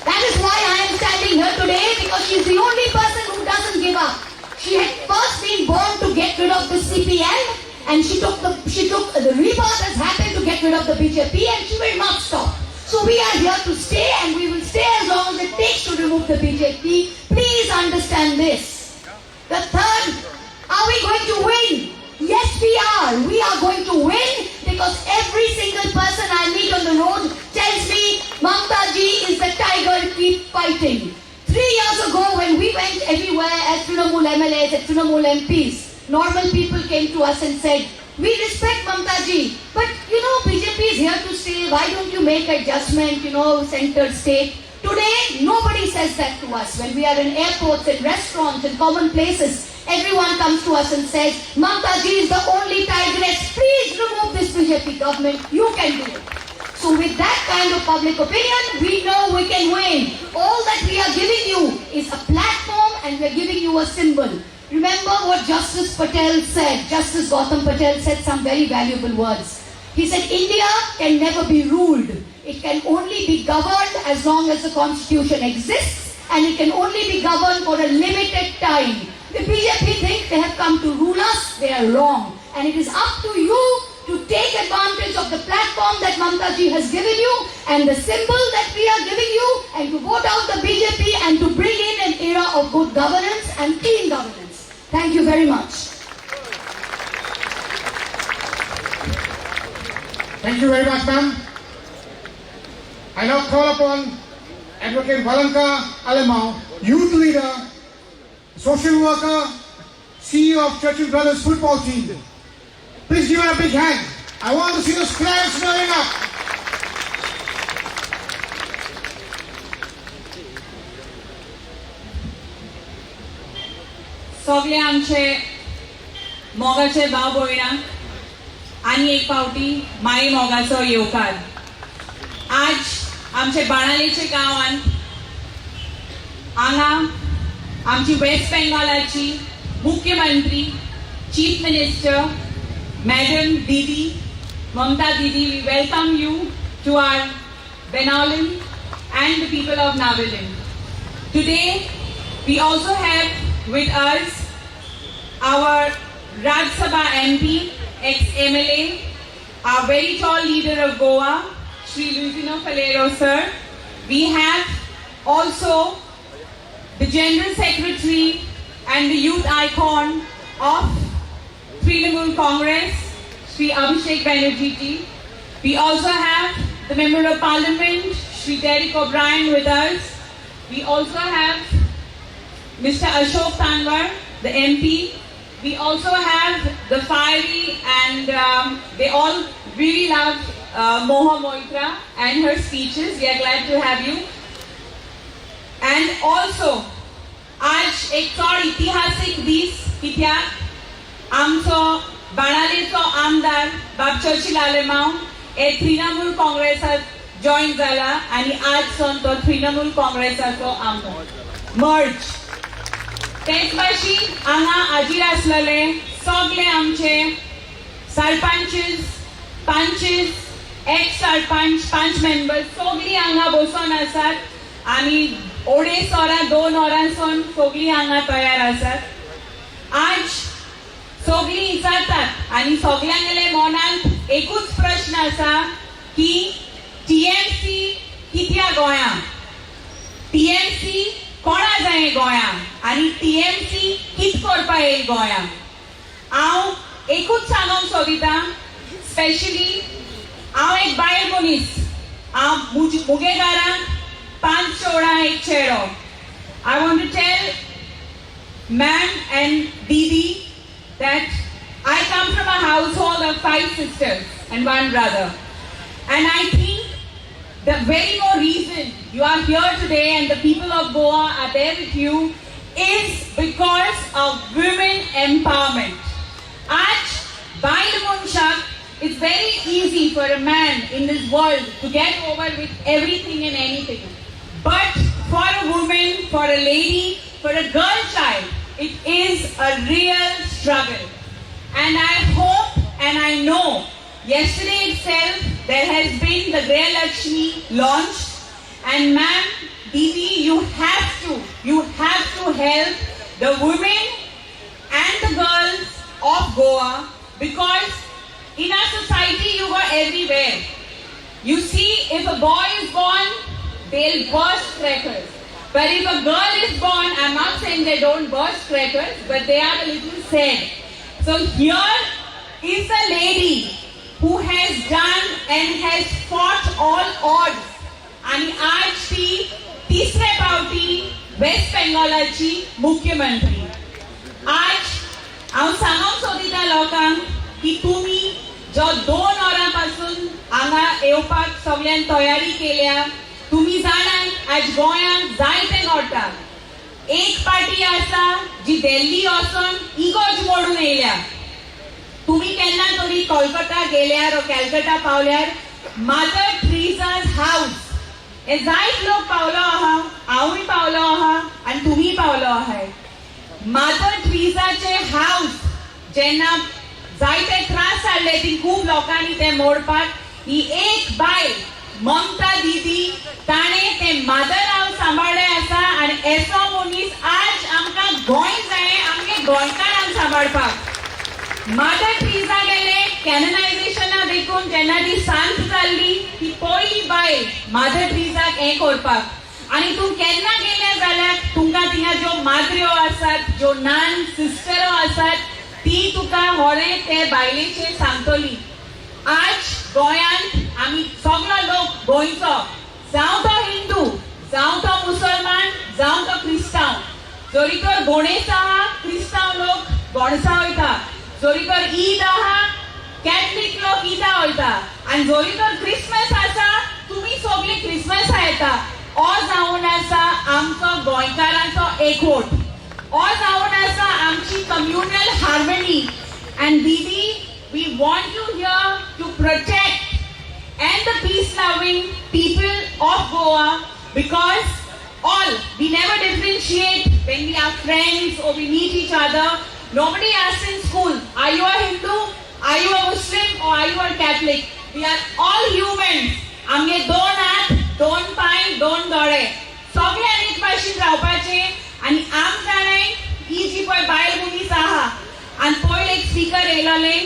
That is why I am standing here today, because she's the only person who doesn't give up. She had first been born to get rid of the CPM, and she took the rebirth has happened to get rid of the BJP, and she will not stop. So we are here to stay, and we will stay as long as it takes to remove the BJP. Please understand this. The third, are we going to win? Yes, we are. We are going to win because every single person I meet on the road tells me, Mamta Ji is the tiger, keep fighting. 3 years ago, when we went everywhere as Trinamool MLAs, as Trinamool MPs, normal people came to us and said, we respect Mamta Ji, but BJP is here to stay. Why don't you make adjustment, center state? Today, nobody says that to us. When we are in airports, in restaurants, in common places, everyone comes to us and says, Mamta Ji is the only tigress. Please remove this BJP government. You can do it. So with that kind of public opinion, we know we can win. All that we are giving you is a platform, and we are giving you a symbol. Remember what Justice Patel said. Justice Gautam Patel said some very valuable words. He said, India can never be ruled. It can only be governed as long as the constitution exists, and it can only be governed for a limited time. The BJP think they have come to rule us. They are wrong. And it is up to you to take advantage of the platform that Mamta Ji has given you and the symbol that we are giving you, and to vote out the BJP and to bring in an era of good governance and clean governance. Thank you very much. Thank you very much, ma'am. I now call upon Advocate Valanka Alemão, youth leader, social worker, CEO of Churchill Brothers football team. Please give her a big hand. I want to see the squares going up. सगळे आमचे मोगाचे भाव भयणां आनी एक फावटी माई मोगाचो येवकार. आज आमचे बाणालेचे गांवांत हांगा आमची वेस्ट बेंगॉलाची मुख्यमंत्री चीफ मिनिस्टर मॅडम दीदी ममता दीदी, we welcome you to our Benaulin and the people of Navalin. Today we also have with us our Rajya Sabha MP, ex-MLA, our very tall leader of Goa, Sri Luisino Falero sir. We have also the General Secretary and the youth icon of Trinamool Congress, Sri Abhishek Banerjee ji. We also have the Member of Parliament, Sri Derek O'Brien with us. We also have Mr. Ashok Tanwar, the MP. We also have the fiery and they all really love Moha Moitra and her speeches. We are glad to have you. And also, आज एक चड इतिहासीक दीस कित्याक आमचो बाणालेचो आमदार बाब चर्चिल आलेमांव हे Trinamool काँग्रेसात join जाला आनी आजसून तो तृणमूल काँग्रेसाचो आमदार मर्ज. तेच भाशेन हांगा हाजीर आसलेले सगळे आमचे सरपंचेस, पंचेस, एक्स सरपंच, पंच मेंबर सगळीं हांगा बसून आसात आनी अडेच वरां 2 वरांसून सगळीं हांगा तयार आसात. आज सगळीं विचारतात आनी सगळ्यांगेले मनांत एकूच प्रश्न आसा की टीएमसी कित्या गोंयां, टीएमसी कोणा जाय गोंयां आनी टीएमसी कित करपा येईल गोंयांत. हांव एकूच सांगूंक सोदिता, स्पेशली हांव एक बायल मनीस, हांव मुगे घरांत 5 चेडवां एक चेडो. I want to tell ma'am and Didi that I come from a household of 5 sisters and 1 brother. And I think the very more reason you are here today and the people of Goa are there with you is because of women empowerment. Aaj Bail Munshak, it's very easy for a man in this world to get over with everything and anything. But for a woman, for a lady, for a girl child, it is a real struggle. And I hope and I know yesterday itself there has been the Griya Lakshmi launched. And ma'am, Didi, you have to help the women and the girls of Goa, because in our society you go everywhere. You see, if a boy is born, they'll burst crackers. But if a girl is born, I'm not saying they don't burst crackers, but they are a little sad. So here is a lady who has done and has fought all odds. आणि आज ती तिसरे पावटी waste बेंगॉलाची मुख्यमंत्री. आज हांव सांगूंक सोदिता लोकांक की तुमी जो 2 वरांपासून हांगा येवपाक सगळ्यान तयारी केल्या. तुमी जाणात आज गोंयांत जायते घडटा. एक पार्टी आसा जी दिल्ली वचून इगोज मोडून येयल्या. तुमी केन्ना तरी कोलकाता गेल्यार वा कॅलकटा पावल्यार मदर ट्रेसाज हाऊस हे जायत लोक पावलो आहा, हांवूय पावलो आहा आनी तुमी पावलो आहाय. मदर ट्रेसाचे हाऊस जेन्ना जायते त्रास जाल्ले ती खूब लोकांनी ते मोडपाक, ही एक बायल ममता दीदी ताणे ते मदर हाऊस सांबाळ्ळे आसा. आनी एसो मनीस आज आमकां गोंय जाय आमगे गोंयकारांक सांबाळपाक. मदर ट्रेसा गेले कॅननायझेशना देखून जेन्ना ती सांत जाल्ली ती पयली बायल मदर ट्रेसाक हें करपाक. आनी तूं केन्ना गेलें जाल्यार तुमकां थिंगा ज्यो माद्र्यो आसात, ज्यो नान सिस्टरो आसात, ती तुका होळें ते बायलेचेर सांगतली. आज गोंयांत आमी सगळो लोक गोंयचो, जावं तो हिंदू, जावं तो मुसलमान, जावं तो क्रिस्तांव. जरी तर गणेश आहा, क्रिस्तांव लोक गणसा वयता. जरी तर ईद आहा, कॅथलीक लोक ईदा वयता. आनी जरी तर क्रिसमस आसा, तुमी सगळी क्रिसमसा येता. हो जावन आसा आमचो गोंयकारांचो एकवट. हो जावन आसा आमची कम्युनल हार्मनी. एंड दीदी, we want you here to protect and the peace-loving people of Goa, because we never differentiate when we are friends or we meet each other. Nobody asks in school, are you a Hindu, are you a Muslim, or are you a Catholic? We are all humans. आमगे 2 हात, 2 पाय, 2 दोळे सगळ्यांनी एक भाशेन रावपाचे. आनी आम जाणाय ही जी पळय बायल मनीस आहा, आनी पयले एक स्पीकर येयलोले,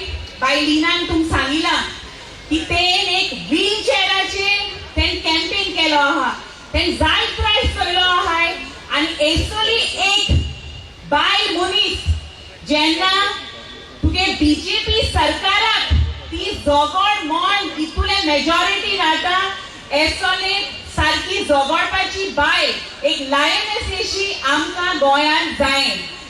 बाय लिनान तुमकां सांगिला की तेन एक व्हील चॅराचेर तेन कॅम्पेन केलो आहा. तेन जायत त्रास चल्लो आहाय. आनी एसोली एक बायल मनीस जेन्ना तुगे बीजेपी सरकाराक ती जोगोड म्हण इतुले मेजॉरिटी नाटा, एसोले सारकी जोगोडपाची बायल एक लायनेस अशी आमकां गोंयांत जाय.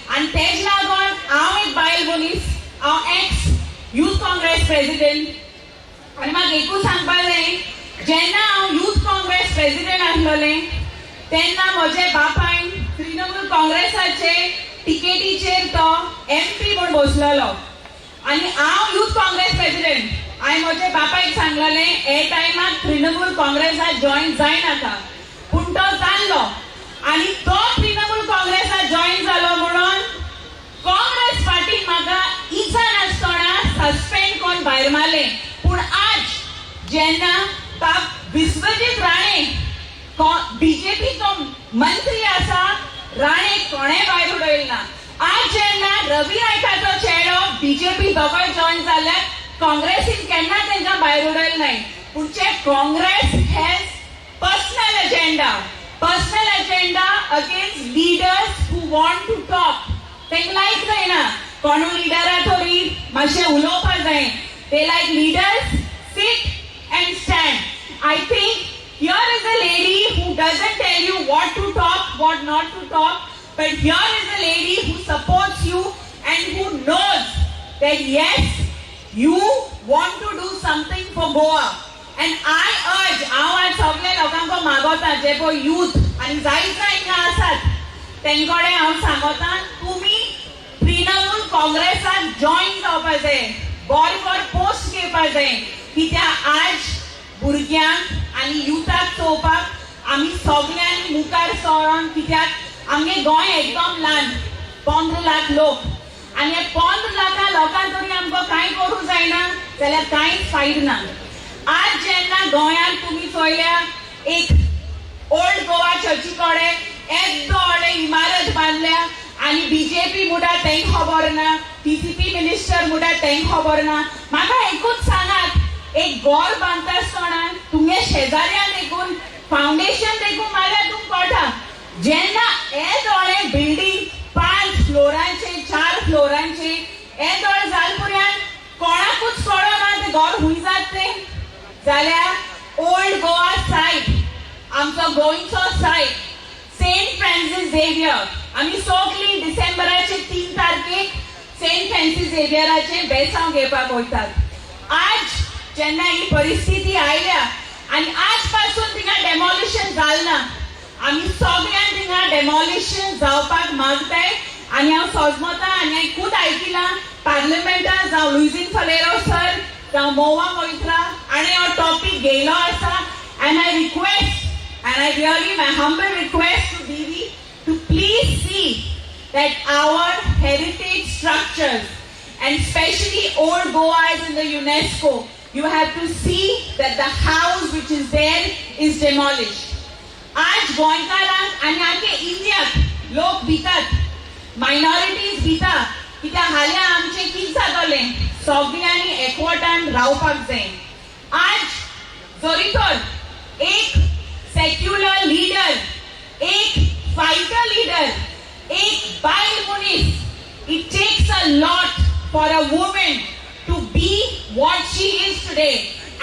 आनी तेज लागोन हांव एक बायल मनीस, हांव एक्स यूथ काँग्रेस प्रेसिडेंट. आनी म्हाका एकूच सांगपाक जाय, जेन्ना हांव यूथ काँग्रेस प्रेसिडेंट आसलोलें तेन्ना म्हजे बापायन तृणमूल काँग्रेसाचे टिकेटीचेर तो MP म्हूण बसलोलो. आनी हांव यूथ काँग्रेस प्रेसिडेंट. हांवें म्हजे बापायक सांगलेलें हे टायमार तृणमूल काँग्रेसात जॉयन जायनाका, पूण तो जाल्लो. आनी तो तृणमूल काँग्रेसात जॉयन जालो म्हणून काँग्रेस पार्टीन म्हाका इजा नासतना सस्पेंड करून भायर मारलें. पूण आज जेन्ना विश्वजीत राणे बीजेपीचो मंत्री आसा, राणे कोणें भायर उडयलो ना. आज जेन्ना रवी नायकाचो चेडो बीजेपी दोगांय जॉयन जाल्यार काँग्रेसीन केन्ना तेंकां भायर उडयलें नाय. पूणचे Congress has personal agenda against leaders who want to talk. तांकां लायक जायना कोणू लिडरा थोडी मातशें उलोवपाक जाय they like leaders sit and stand I think here is a lady who doesn't tell you what to talk what not to talk but here is a lady who supports you and who knows that yes you want to do something for Goa and I urge हांव सगळे लोकांक मागोता जे पळय youth आनी जायत हिंगा आसात तेंकडे हांव सांगता तुमी तृणमूल काँग्रेसात जॉइन जावपाक जाय बॉय फॉर पोस्ट घेवपाक जाय कित्याक आज भुरग्यांक आनी युथाक चोवपाक आमी सगळ्यांनी मुखार सरोन कित्याक आमगे गोंय एकदम ल्हान 15 लाख लोक आनी हे 15 लाखा लोकां जरी आमकां कांय करूं जायना जाल्यार कांयच फायदो ना आज जेन्ना गोंयांत तुमी चोयल्या एक ओल्ड गोवा चर्ची कडेन येदो व्हडले इमारत बांदल्या आनी बीजेपी मुडा तें खबर ना टीसीपी मिनिस्टर मुडा तें खबर ना म्हाका एकूच सांगात एक घर बांदता आसतना तुमगे शेजाऱ्यान देखून फावंडेशन देखून मारल्यार तुमकां कळटा जेन्ना येद व्हडलें बिल्डींग 5 फ्लोरांचे 4 फ्लोरांचे येद व्हडलें जालपुऱ्यान कोणाकूच कळना तें घर खूंय जात तें जाल्यार ओल्ड गोवा सायट आमचो गोंयचो सायट सेंट फ्रांसीस झेवियर आमी सगळीं डिसेंबराचे 3 तारखेक सेंट फ्रांसीस झेवियराचे बेसांव घेवपाक वयतात आज जेन्ना ही परिस्थिती आयल्या आनी आज पासून थिंगा डेमोलिशन जालना आमी सगळ्यांक थिंगा डेमोलिशन जावपाक मागताय आनी हांव सोजमता आनी हांवें खूद आयकिलां पार्लमेंटान जावं लुईजीन फलेरो सर जावं मोवा मोइत्रा आनी हो टॉपीक घेयलो आसा and I request and I really my humble request to Didi to please see that our heritage structures and especially old Goa is in the UNESCO you have to see that the house which is there is demolished आज गोंयकारांक आनी आख्खे इंडियाक लोक भितात minorities भिता कित्याक हाल्या आमचें कितें जातलें सगळ्यांनी एकवटान रावपाक जाय आज जरी तर एक सेक्युलर लीडर एक फायटर लीडर एक बायल मनीस it takes a lot for a woman to be what she is today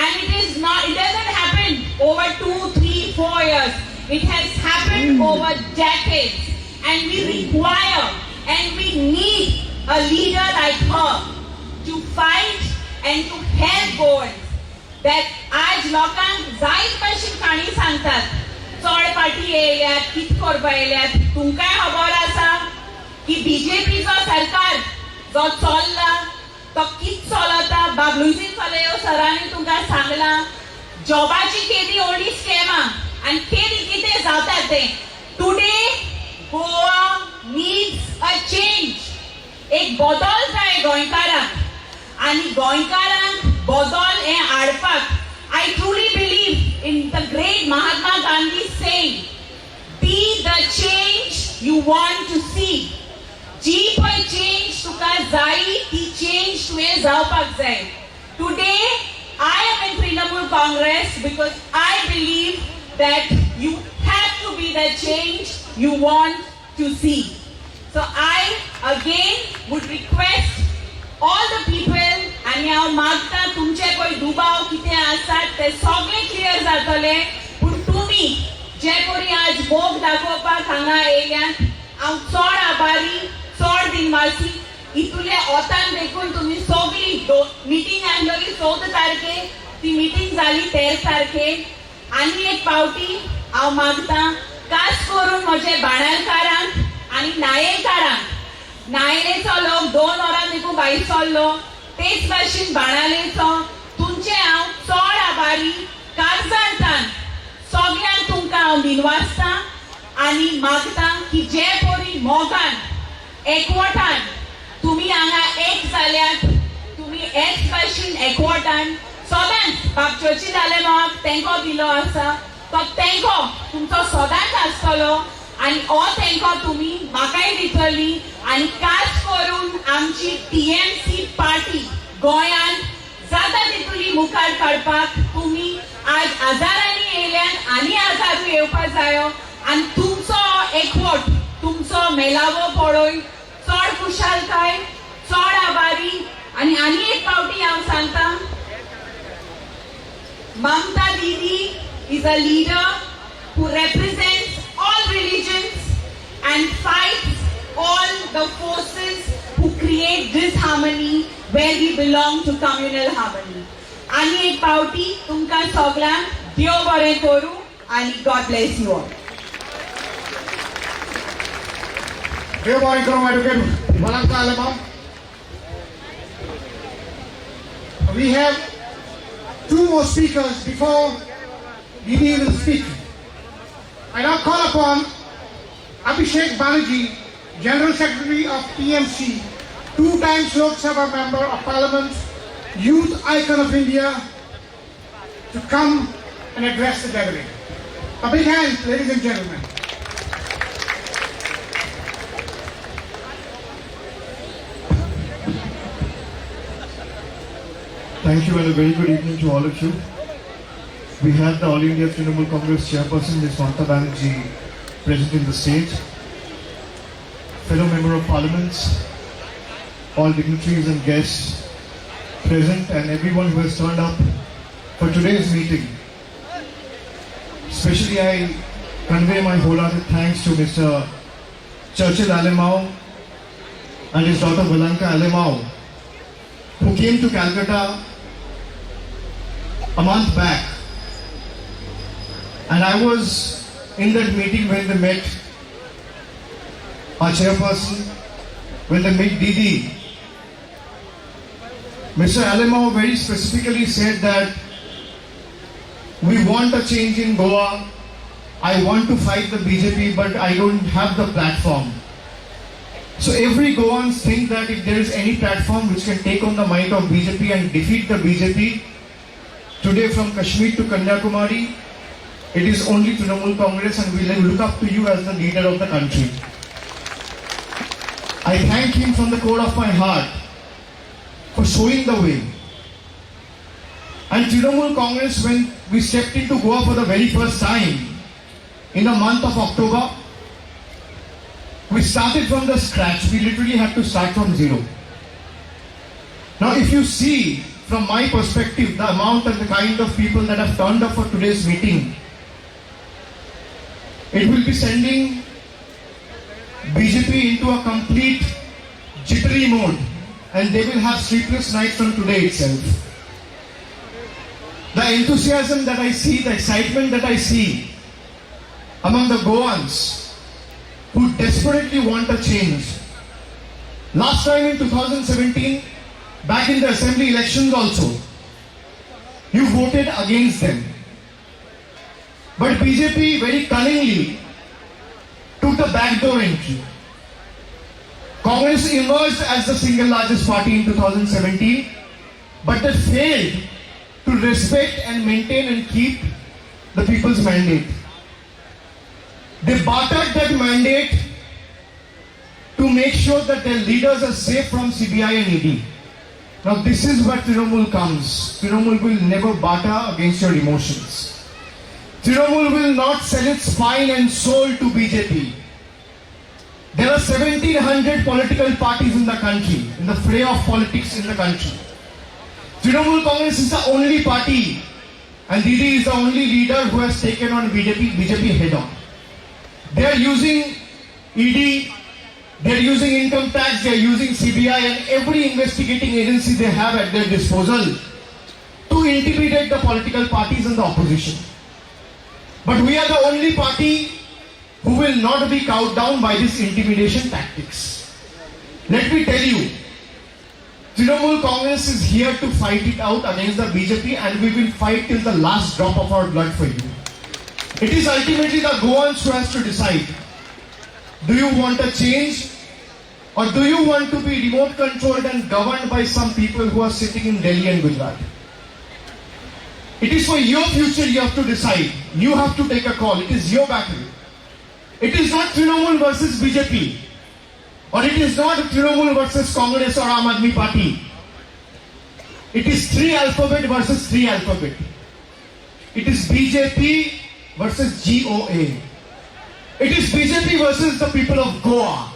and it doesn't happen over 2, 3, 4 years it has happened over decades and we require and we need a leader like her to fight and to help Goans that आज लोकांक जायत भाशेन काणी सांगतात चड party येयल्यात कित करपा येयल्यात तुमकांय खबर आसा की बीजेपीचो सरकार जो चल्ला तो कित चलता बाब लुईजीन फलेरो सरांनी तुमकां सांगलां जॉबाची केदी व्हडली स्कॅमां आनी केदी कितें जाता तें today Goa needs a change एक बदल जाय गोंयकारांक आनी गोंयकारांक बदल हें हाडपाक I truly believe in the great Mahatma Gandhi saying, be the change you want to see. जी पळय change तुका जाय ती change तुवें जावपाक जाय. Today I am in Trinamool Congress because I believe that you have to be the change you want to see. So I again would request all the people आनी हांव मागता तुमचे पळय दुबाव कितें आसात ते सगळे क्लियर जातले पूण तुमी जे परी आज मोग दाखोवपाक हांगा येयल्यात हांव चड आभारी चड दिनवासी इतुले ओतान देखून तुमी सगळी मिटींग आसलेली 14 तारखेक ती मिटींग जाली 13 तारखेक आनी एक पावटी हांव मागता खास करून म्हजे बाणालकारांक आनी नायेकारांक नायलेचो लोक 2 वरां देखून भायर सरलो तेच भाशेन बाणालेचो तुमचे हांव चड आभारी कारजांतान सगळ्यांक तुमकां हांव दिनवासता आनी मागता की जे परी मोगान एकवटान तुमी हांगा एक जाल्यात तुमी एक भाशेन एकवटान सदांच बाब चर्ची जाले म्हाका तेंको दिलो आसा तो तेंको तुमचो सदांच आसतलो आनी हो तेंको तुमी म्हाकाय दितली आनी खास करून आमची टीएमसी पार्टी गोंयांत जाता तितली मुखार काडपाक तुमी आज आजारांनी येयल्यात आनी आजारू येवपाक जायो आनी तुमचो एकवट तुमचो मेलावो पळोवन चड चड कुशळकाय चड आभारी आणि एक फावटी हांव सांगता Mamta Didi is a leader who represents all religions and fights all the forces who create disharmony where we belong to communal harmony. Ani ek pauti tumka soglank Dev bore koru and God bless you all. Dear boy, Advocate Valanka Alemão. We have two more speakers before Didi will speak. I now call upon Abhishek Banerjee, General Secretary of TMC, 2 times Lok Sabha Member of Parliament, Youth Icon of India, to come and address the gathering. A big hand, ladies and gentlemen. Thank you and a very good evening to all of you. We have the All India Trinamool Congress Chairperson Ms. Mamta Banerjee present in the stage, fellow Member of Parliaments, all dignitaries and guests present and everyone who has turned up for today's meeting. Especially I convey my wholehearted thanks to Mr. Churchill Alemão and his daughter Valanka Alemão, who came to Calcutta a month back, and I was in that meeting when they met our chairperson, when they met Didi. Mr. Alemão very specifically said that we want a change in Goa, I want to fight the BJP but I don't have the platform. So every Goans think that if there is any platform which can take on the might of BJP and defeat the BJP, today from Kashmir to Kanyakumari, it is only Trinamool Congress and we look up to you as the leader of the country. I thank him from the core of my heart for showing the way. And Trinamool Congress, when we stepped into Goa for the very first time, in the month of October, we started from the scratch. We literally had to start from zero. Now if you see from my perspective the amount and the kind of people that have turned up for today's meeting, it will be sending BJP into a complete jittery mode and they will have sleepless nights from today itself. The enthusiasm that I see, the excitement that I see among the Goans who desperately want a change. Last time in 2017, back in the assembly elections also, you voted against them. But BJP very cunningly took the backdoor entry. Congress emerged as the single largest party in 2017, but they failed to respect and maintain and keep the people's mandate. They bartered that mandate to make sure that their leaders are safe from CBI and ED. Now this is where Trinamool comes. Trinamool will never barter against your emotions. Trinamool will not sell its spine and soul to BJP. There are 1700 political parties in the country, in the fray of politics in the country. Trinamool Congress is the only party and Didi is the only leader who has taken on BJP head on. They are using ED, they are using income tax, they are using CBI and every investigating agency they have at their disposal to intimidate the political parties and the opposition. But we are the only party who will not be cowed down by these intimidation tactics. Let me tell you, Trinamool Congress is here to fight it out against the BJP and we will fight till the last drop of our blood for you. It is ultimately the Goans who has to decide. Do you want a change or do you want to be remote controlled and governed by some people who are sitting in Delhi and Gujarat? It is for your future you have to decide. You have to take a call. It is your battle. It is not Trinamool versus BJP or it is not Trinamool versus Congress or Aam Aadmi Party. It is 3 alphabet versus 3 alphabet. It is BJP versus GOA. It is BJP versus the people of Goa.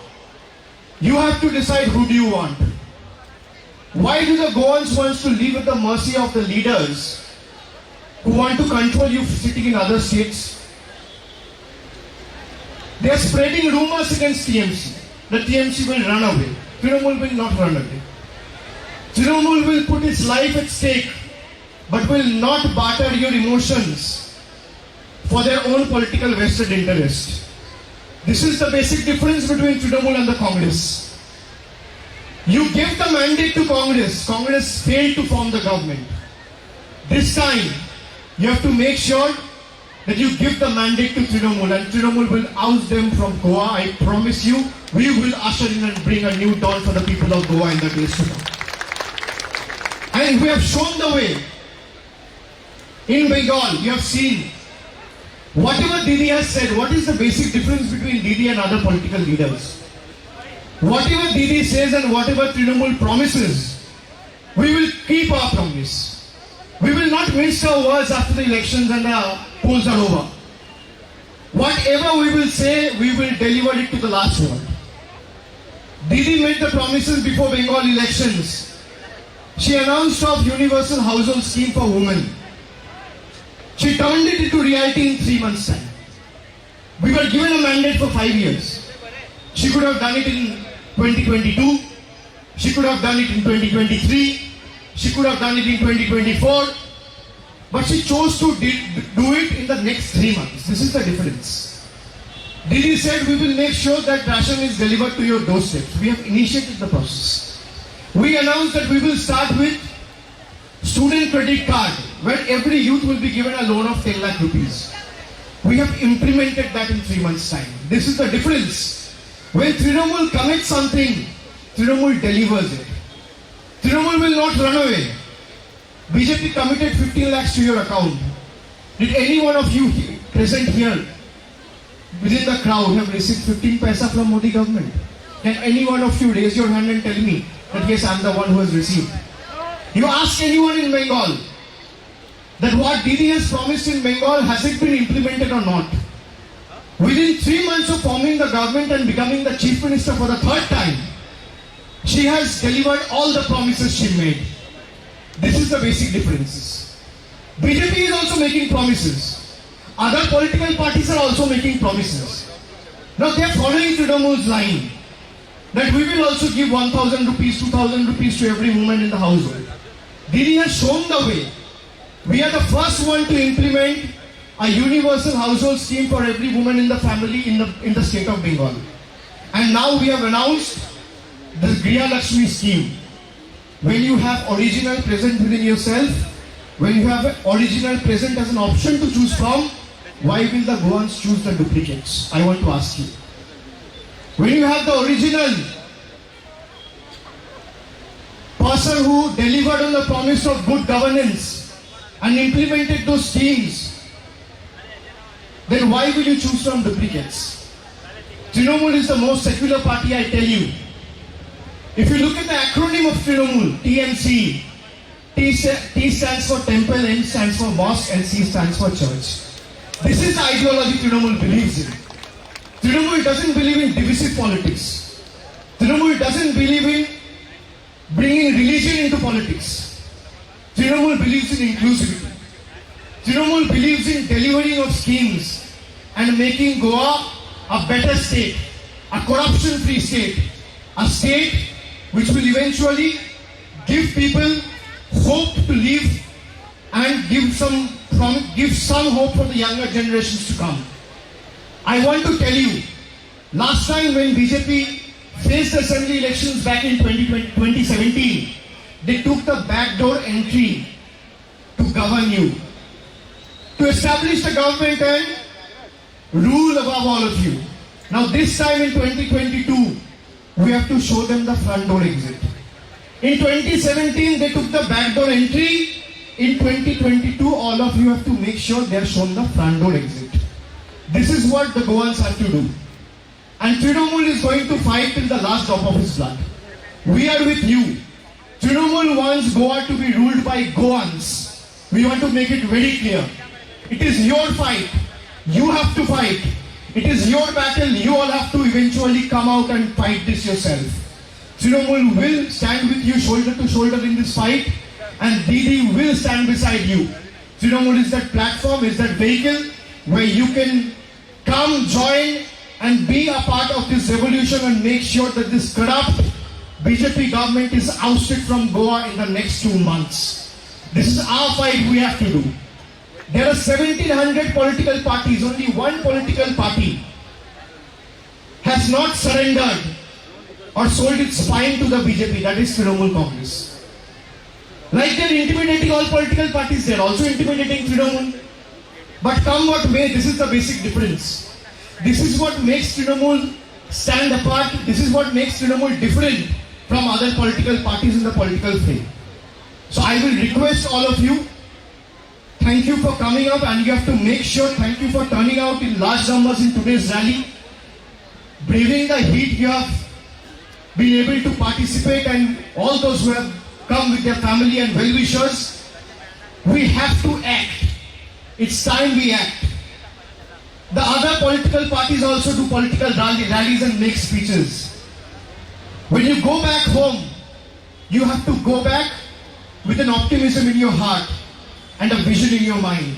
You have to decide who do you want. Why do the Goans want to live at the mercy of the leaders who want to control you sitting in other states? They are spreading rumors against TMC. The TMC will run away. Trinamool will not run away. Trinamool will put its life at stake, but will not barter your emotions for their own political vested interest. This is the basic difference between Trinamool and the Congress. You give the mandate to Congress. Congress failed to form the government. This time, you have to make sure that you give the mandate to Trinamool, and Trinamool will oust them from Goa. I promise you, we will usher in and bring a new dawn for the people of Goa in the days to come. And we have shown the way. In Bengal, you have seen whatever Didi has said. What is the basic difference between Didi and other political leaders? Whatever Didi says and whatever Trinamool promises, we will keep our promise. We will not mince our words after the elections and the polls are over. Whatever we will say, we will deliver it to the last word. Didi made the promises before Bengal elections. She announced of universal household scheme for women. She turned it into reality in 3 months' time. We were given a mandate for 5 years. She could have done it in 2022. She could have done it in 2023. She could have done it in 2024. But she chose to do it in the next 3 months. This is the difference. Didi said we will make sure that ration is delivered to your doorstep. We have initiated the process. We announced that we will start with student credit card, where every youth will be given a loan of 10 lakh rupees. We have implemented that in 3 months' time. This is the difference. When Trinamool commits something, Trinamool delivers it. Trinamool will not run away. BJP committed 15 lakhs to your account. Did any one of you present here within the crowd have received 15 paisa from Modi government? Can any one of you raise your hand and tell me that yes, I am the one who has received? You ask anyone in Bengal that what Didi has promised in Bengal, has it been implemented or not? Within 3 months of forming the government and becoming the chief minister for the 3rd time, she has delivered all the promises she made. This is the basic differences. BJP is also making promises. Other political parties are also making promises. Now they are following Trinamool's line that we will also give 1,000 rupees, 2,000 rupees to every woman in the household. Didi has shown the way. We are the first one to implement a universal household scheme for every woman in the family in the state of Bengal. And now we have announced the Griya Lakshmi scheme. When you have original present within yourself, when you have original present as an option to choose from, why will the Goans choose the duplicates? I want to ask you. When you have the original person who delivered on the promise of good governance and implemented those schemes, then why will you choose from duplicates? Trinamool is the most secular party, I tell you. If you look at the acronym of Trinamool, TMC, T stands for temple, M stands for mosque, and C stands for church. This is the ideology Trinamool believes in. Trinamool doesn't believe in divisive politics. Trinamool doesn't believe in bringing religion into politics. Trinamool believes in inclusivity. Trinamool believes in delivering of schemes and making Goa a better state, a corruption-free state, a state which will eventually give people hope to live and give some hope for the younger generations to come. I want to tell you, last time when BJP faced the assembly elections back in 2017, they took the backdoor entry to govern you, to establish the government and rule above all of you. Now this time in 2022, we have to show them the front door exit. In 2017, they took the backdoor entry. In 2022, all of you have to make sure they are shown the front door exit. This is what the Goans have to do. And Trinamool is going to fight till the last drop of his blood. We are with you. Trinamool wants Goa to be ruled by Goans. We want to make it very clear. It is your fight. You have to fight. It is your battle. You all have to eventually come out and fight this yourself. Trinamool will stand with you shoulder to shoulder in this fight, and Didi will stand beside you. Trinamool is that platform, is that vehicle where you can come, join, and be a part of this revolution and make sure that this corrupt BJP government is ousted from Goa in the next 2 months. This is our fight we have to do. There are 1700 political parties. Only one political party has not surrendered or sold its spine to the BJP, that is Trinamool Congress. Like they're intimidating all political parties, they're also intimidating Trinamool. But come what may, this is the basic difference. This is what makes Trinamool stand apart. This is what makes Trinamool different from other political parties in the political fray. So I will request all of you, thank you for coming up, and you have to make sure, thank you for turning out in large numbers in today's rally. Braving the heat, you have been able to participate, and all those who have come with their family and well-wishers, we have to act. It's time we act. The other political parties also do political rallies and make speeches. When you go back home, you have to go back with an optimism in your heart and a vision in your mind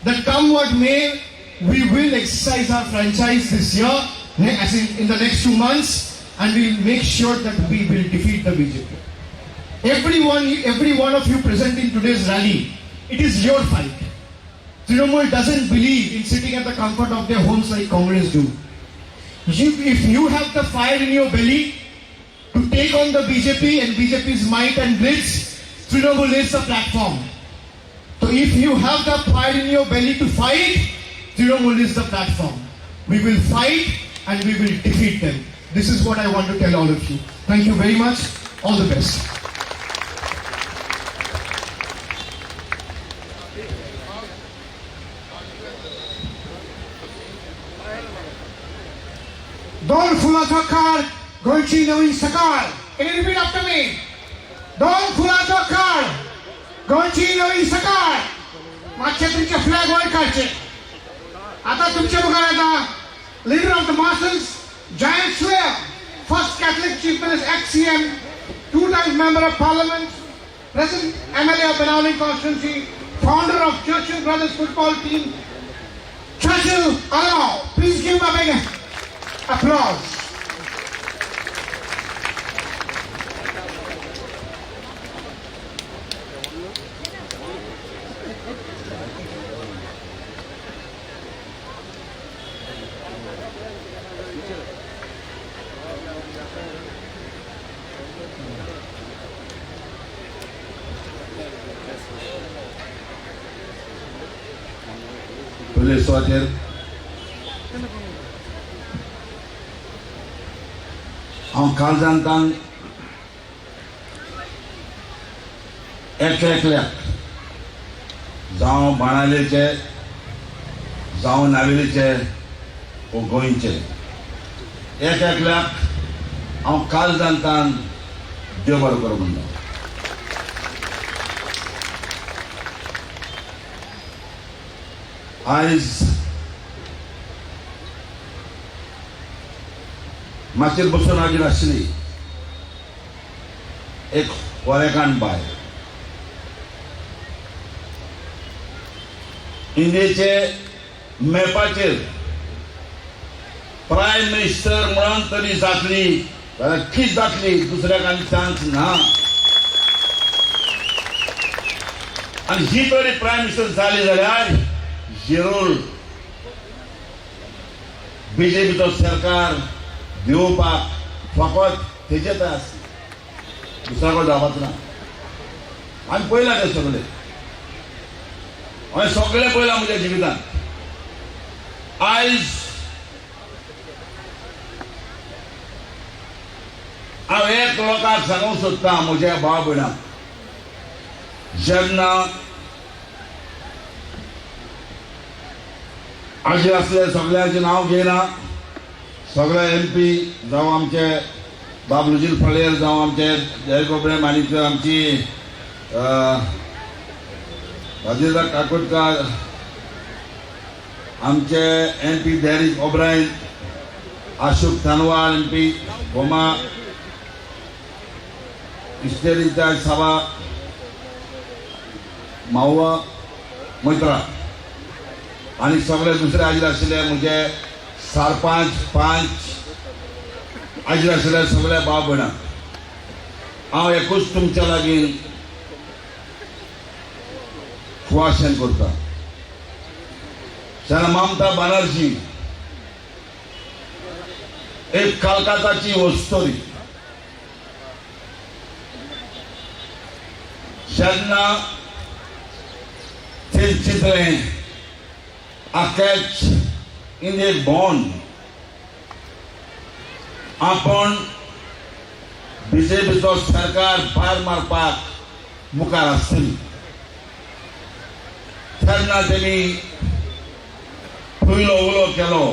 that come what may, we will exercise our franchise this year, as in the next 2 months, and we will make sure that we will defeat the BJP. Every one of you present in today's rally, it is your fight. Trinamool doesn't believe in sitting at the comfort of their homes like Congress do. If you have the fire in your belly to take on the BJP and BJP's might and blitz, Trinamool is the platform. So if you have the fire in your belly to fight, Trinamool is the platform. We will fight and we will defeat them. This is what I want to tell all of you. Thank you very much. All the best. दोन फुलांचो काळ गोंयची नवी सकाळ. Can you repeat after me? दोन फुलांचो काळ गोंयची नवी सकाळ. मातशे तुमचे फ्लॅग वयर काडचे. आता तुमचे मुखार येता leader of the masses, Giant Slayer, first Catholic Chief Minister, ex-CM, 2 times Member of Parliament, present MLA of Benaulim constituency, founder of Churchill Brothers football team, Churchill Alamau. Please give him a big applause. पयले सुवातेर हांव काल जाणटान एकल्याक जावं बाणावलेचे जावं नावेलीचे वो गोंयचे एकल्याक हांव काल जाणटान देव बरो करूं म्हणटा. आयज माचयेर बसून हाजीर आशिल्ली एक वरेकान बाय इंडियेचे मॅपाचेर प्रायम मिनिस्टर म्हणून तरी जातली जाल्यार कित जातली, दुसऱ्याक आनी चान्स ना. आनी ही तरी प्रायम मिनिस्टर जाली जाल्यार शिरोल बीजेपीचो सरकार दिवपाक फकत तेजेच आसता, दुसरा कोण जावपाच ना. आमी पळयलां ते सगळे, हांवें सगळें पळयलां म्हज्या जिवितांत. आयज हांव एक लोकांक सांगूंक सोदतां, म्हज्या भाव भयणांक, जेन्ना आजी असले सगळ्यांचे नाव घेना, सगळे MP जावं आमचे बाबलूजी फळेर जावं आमचे जयगोबळे माणिक आमची राजेंद्र काकोडकर आमचे MP Derek O'Brien, Ashok Thanwal MP, गोमा इस्टेरीचा सभा मावा मैत्रा आणि सगळे दुसरे हाजीर आशिल्ले म्हणजे सरपंच पंच हाजीर आशिल्ले सगळे भाव भयणां, हांव एकूच तुमच्या लागीं क्वेश्चन करता. जेन्ना ममता बनर्जी एक कलकत्ताची वस्तोरी जेन्ना ते चिंतलें अकॅच इन ए बॉन्ड आपण बीजेपीचो सरकार भायर मारपाक मुखार आसतली तेन्ना तेणी पयलो उलो केलो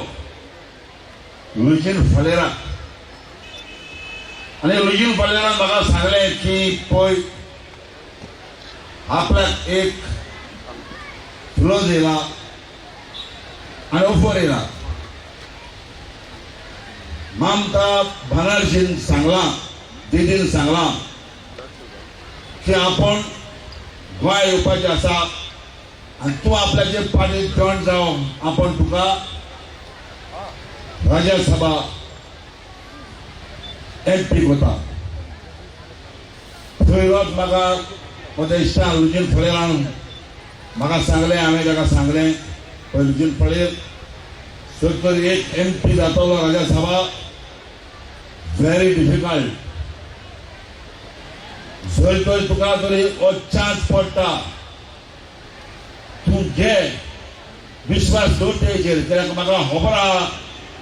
लुईजीन फलेराक. आनी लुईजीन फलेरान म्हाका सांगलें की पळय आपल्याक एक फ्लोज येयला आनी ऑफर येयला. ममता बनर्जीन सांगलां, दिदीन सांगलां की आपण गोंय येवपाचें आसा आनी तूं आपल्याचे पार्टीत जॉयन जावन आपण तुका राज्यसभा MP कोता. थंय म्हाका म्हज्या इश्टान लुईजीन फळेरान म्हाका सांगलें, हांवें ताका सांगलें पळय लुईजीन फळेर जर तर एक MP जातलो राज्यसभा व्हेरी डिफिकल्ट. जर तर तुका तरी हो चान्स पडटा तूं घे, विश्वास दवर तेजेर. कित्याक म्हाका खबर आहा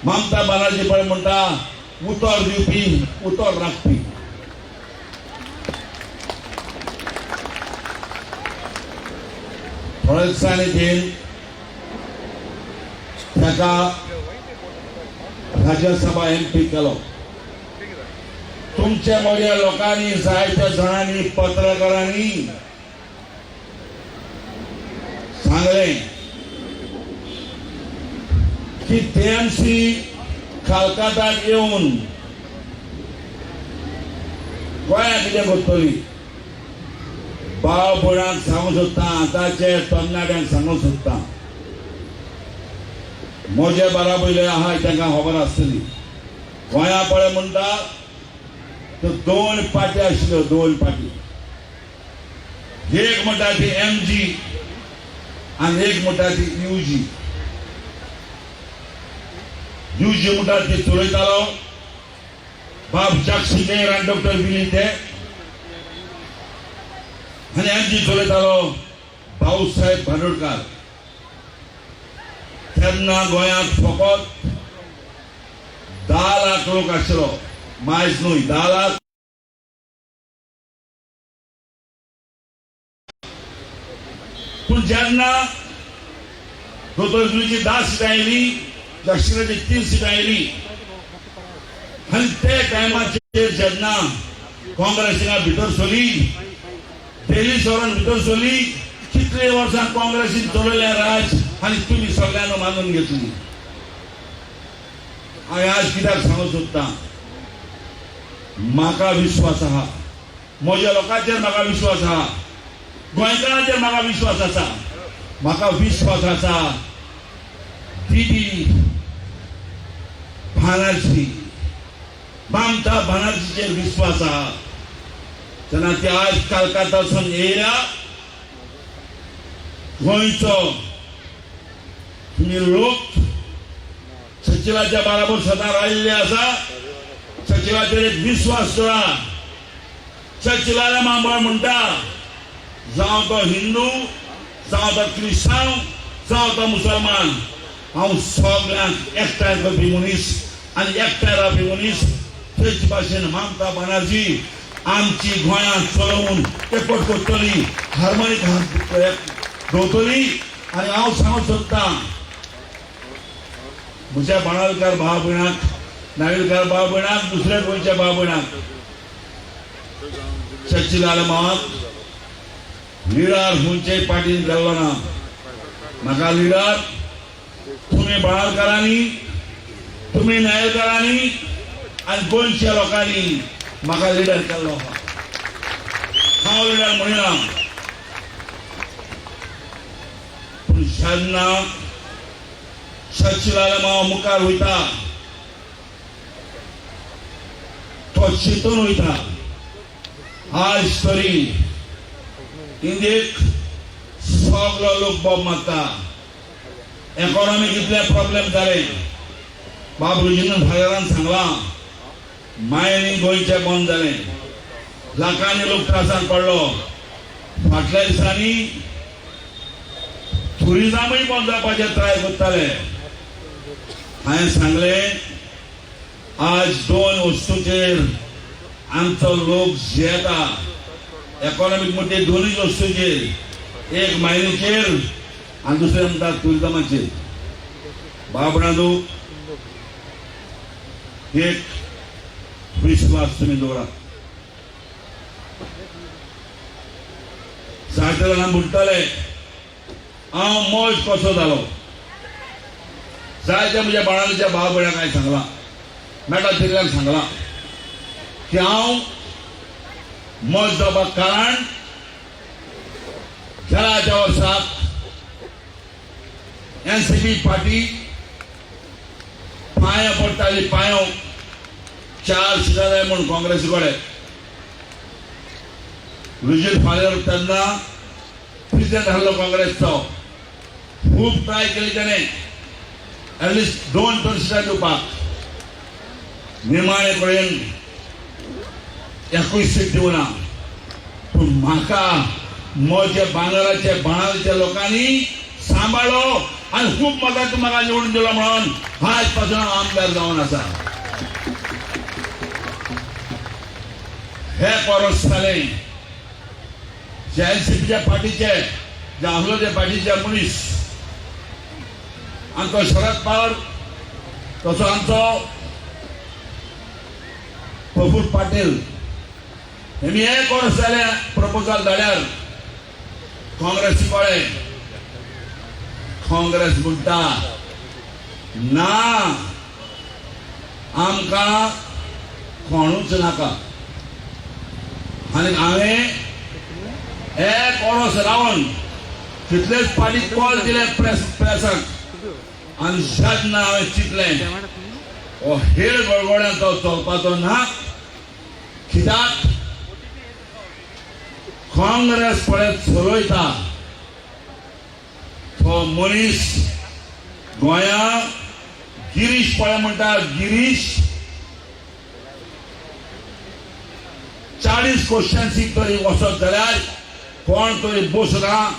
ममता बनर्जी पळय म्हणटा उतर दिवपी उतर राखपी. थोड्या दिसांनी घेवन ताका राज्यसभा MP केलो. तुमच्या मोठ्या लोकांनी जायत्या जाणांनी पत्रकारांनी सांगलें की TMC कलकत्तात येवन गोंयांत कितें करतली. भाव भयणांक सांगूंक सोदता, आतांचे तरणाट्यांक सांगूंक सोदता, म्हजे बाराबैले आहा तांकां खबर आसतली. गोंया पळय म्हणटा तर 2 पार्टी आशिल्ल्यो, 2 पार्टी. एक म्हणटा ती MG आनी एक म्हणटा ती UG. UG म्हणटा ती चलयतालो बाब जगसिंगेर आनी डॉक्टर विलीते आनी MG चलयतालो भाऊसाहेब बांदोडकार. तेन्ना गोंयांत फकत 10 लाख लोक आशिल्लो, मायज न्हय 10 लाख. पूण जेन्ना दोतोर जुलीची 10 सिटां येयली, दक्षिणाची 3 सिटां येयली आनी ते टायमाचेर जेन्ना काँग्रेसीन भितर सरली, दिल्ली सोडून भितर सरली, कितले वर्सां काँग्रेसीन चलयलें राज आनी तुमी सगळ्यांनी मानून घेतली. हांवें आज कित्याक सांगूंक सोदतां, म्हाका विश्वास आहा, म्हज्या लोकांचेर म्हाका विश्वास आहा, गोंयकारांचेर म्हाका विश्वास आसा. म्हाका विश्वास आसा दीदी बनर्जी, ममता बनर्जीचेर विश्वास आहा. तेन्ना ती आज कलकत्तासून येयल्या. गोंयचो तुमी लोक सचिवाच्या बाराबर सदां राविल्ले आसा. सचिवाचेर एक विश्वास दवरा. सचिवाल्या मांबळ म्हणटा जावं तो हिंदू, जावं तो क्रिस्तांव, जावं तो मुसलमान, हांव सगळ्यांक एकठांय करपी मनीस आनी एकठांय रावपी मनीस. तेच भाशेन ममता बनर्जी आमची गोंयांत चलोवन एकवट करतली, हार्मोनीक दवरतली. आनी हांव सांगूंक सोदतां म्हज्या बाणावलीकार भाव भयणांक, नागवेलकार भाव भयणांक, दुसऱ्या गोंयच्या भाव भयणांक, चर्चिल मावाक लिडर खंयच्याय पार्टीन गेल्लो ना. म्हाका लिडर तुम्ही बळालकारांनी, तुम्ही न्यायकारांनी आणि गोंयच्या लोकांनी म्हाका लिडर केल्लो आहा. हांव लिडर म्हणिना, पूण जेन्ना चर्चिल आलेमांव मुखार वयता तो चिंतून वयता. आज तरी इंडियेक सगळो लोक बॉब मारता. इकॉनॉमिक इतले प्रॉब्लेम जाले. बाबूजीन हजारान सांगला मायनिंग गोंयचे बंद जालें. लाखांनी लोक त्रासान पडलो. फाटल्या दिसांनी टुरिजमूय बंद जावपाचे ट्राय करताले. हांवें सांगलें आज दोन वस्तूचेर आमचो लोक जियेता. इकॉनॉमिक म्हणजे दोनूच वस्तूचेर, एक मायनिंगचेर आनी दुसरें म्हणटा टुरिजमाचेर. बाबणादू एक विश्वास तुम्ही दवरा. जायते जाणां म्हणटाले हांव मौज कसो जालो. जायत्या म्हज्या बाळांच्या भाव भयणाक हांवें सांगलां, मेटा तितल्यांक सांगलां की हांव मौज जावपाक कारण गेल्या वर्साक एनसीपी पार्टी पांयां पडटाली. पांयो 4 सिटां जाय म्हूण काँग्रेसी कडेन. रुजीर फाल्यार तेन्ना प्रेसिडेंट आहलो काँग्रेसचो. खूब ट्राय केली ताणें एटलिस्ट 2 सिटां दिवपाक. निमाणे कडेन 21 सीट दिवना. पूण म्हाका म्हज्या बांगराच्या बाणाच्या लोकांनी सांबाळ्ळो आनी खूब मतांत म्हाका निवडून दिलो म्हणून आज पासून हांव आमदार जावन आसा. हे परस जालें जे एनसीपीच्या पार्टीचे जे आहलो ते पार्टीचे मनीस. आमचो शरद पवार, तसो आमचो प्रफुल्ल पाटील हेमी एक वर्स जालें प्रपोजल धाडल्यार काँग्रेसी कडेन. काँग्रेस म्हणटा ना, आमकां कोणूच नाका. आनी हांवें एक वर्स रावन तितलेच पार्टीक कॉल दिले प्रेसाक. आनी जेन्ना हांवें चिंतलें हो हेर गडगड्यान तो चलपाचो ना. कित्याक काँग्रेस पळय चलयता तो मनीस गोंयांत गिरीश पळय म्हणटा. गिरीश 40 क्वेश्चन्सीक तरी वचत जाल्यार कोण तरी बसना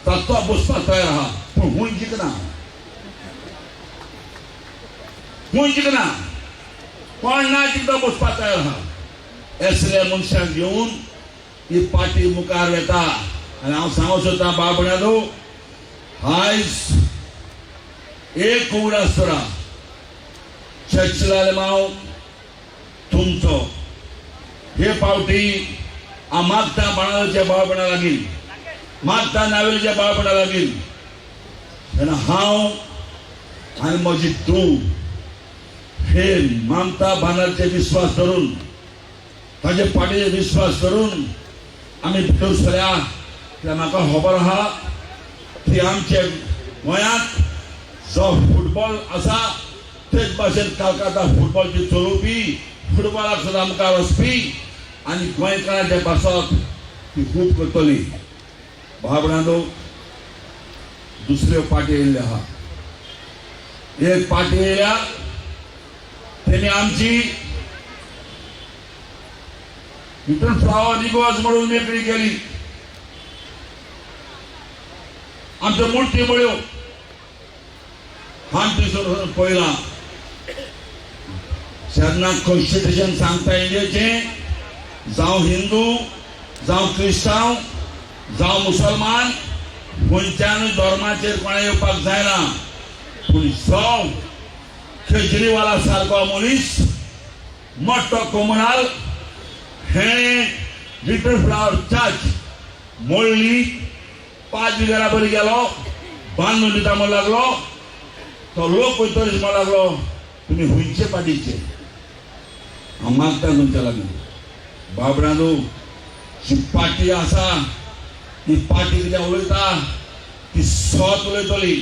तो बसपाक तयार आहा. पूण हूंय जिखना. हूंय जिखना. कोण ना जिखता बसपाक तयार आहा. असले मनशाक घेवन ही पार्टी मुखार येता. आनी हांव सांगूंक सोदतां बाबण्यादो, आयज एक उगडास करा. चर्चिल आलेमांव तुमचो हे पावटी हांव मागता बाणाच्या बाळपणा लागीं, मागता नावेलीच्या बाळपणा लागीं. तेन्ना हांव आनी म्हजी तूं हे ममता बानर्जीचेर विश्वास धरून, ताचे पार्टीचेर विश्वास धरून आमी भितर सरया. कित्याक म्हाका खबर आहा की आमच्या गोंयांत जो फुटबॉल आसा तेच भाशेन कलकत्ता फुटबॉलची चलोवपी, फुटबॉलाक सुद्दां मुखार वचपी आनी गोंयकारांच्या भासाक ती खूब करतली. भाबणांदो दुसऱ्यो पार्टी येयल्ल्यो आहा. एक पार्टी येयल्या तेणी आमची लिटल फ्लावर निगोज म्हणून मेकळी केली. आमच्यो मुर्ती बळ्यो आमचे पळयलां. जेन्ना कॉन्स्टिट्यूशन सांगता इंडियेचें, जावं हिंदू, जावं क्रिस्तांव, जावं मुसलमान, खंयच्यानूय धर्माचेर कोणें येवपाक जायना. पूण जो केजरीवाला सारको मनीस मोठो कम्युनल हेणें लिटल फ्लावर चर्च मोडली. 5 बिघारा बरी गेलो, बांदून दिता म्हणून लागलो. तो लोक पळयतकीच म्हणूंक लागलो तुमी खंयचे पार्टीचे. हांव मागता तुमच्या लागीं बाबरांनो, जी पार्टी आसा ती पार्टी कितें उलयता ती सोत उलयतली.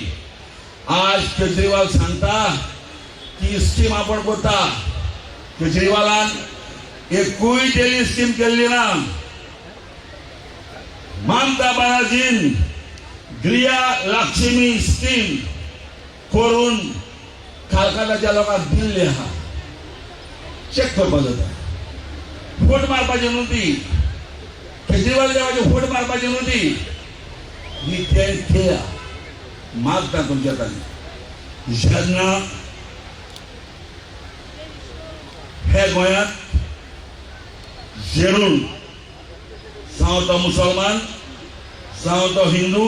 आज केजरीवाल सांगता की स्कीम आपण करता. केजरीवालान एकूय डेली स्कीम केल्ली ना. ममता बनर्जीन गृह लक्ष्मी स्कीम करून कालकाटाच्या लोकांक दिल्ली आहा. चेक करपाक जाता. फोट मारपाची न्हू ती. केजरीवाल देवाची फोट मारपाची न्हू ती. ही केल्या मागता तुमच्या ताणी. जेन्ना हे गोंयांत जेरून जावं तो मुसलमान, जावं तो हिंदू,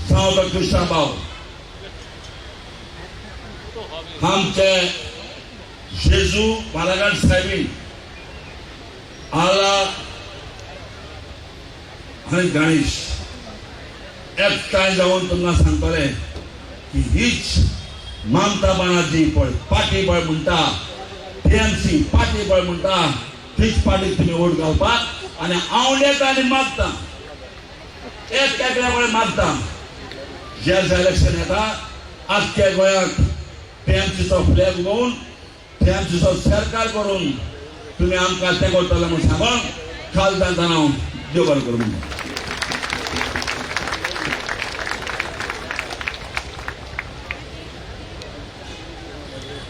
जावं तो क्रिश्चन भाव, आमचे जेजू बालाघाट साहेबीन आला आनी गणेश एकठांय जावन तुमकां सांगतले की हीच ममता बनर्जी पळय पार्टी पळय म्हणटा, टीएमसी पार्टी पळय म्हणटा, तीच पार्टीक तुमी वोट घालपाक. आनी हांव येता आनी मागता एक कडेन मागता. जे इलेक्शन येता आख्ख्या गोंयांत टीएमसीचो फ्लॅग उडोवन टीएमसीचो सरकार करून तुमी आमकां ते करतले म्हूण सांगून काल तांकां हांव देव बरें करूं म्हणटा.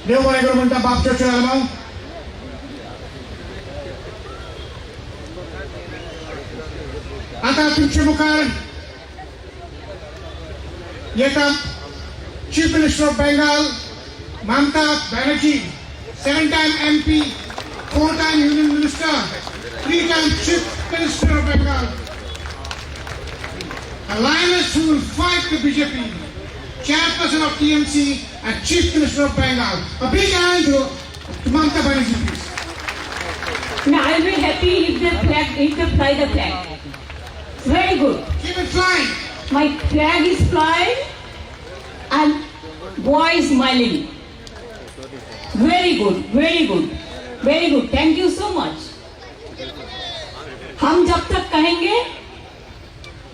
देव बरें करूं म्हणटा बाब चर्चिल आलेमांव. आता तुमचे मुखार येता chief minister of Bengal Mamata Banerjee, 7-time MP, 4-time Union Minister, 3-time Chief Minister of Bengal. A lioness who will fight the BJP, chairperson of TMC and Chief Minister of Bengal. A big hand to Mamata Banerjee, please. Now I'll be happy if they fly the flag. Very good. Keep it flying. My flag is flying and boy is smiling. Very good, very good, very good. Thank you so much. हम जब तक कहेंगे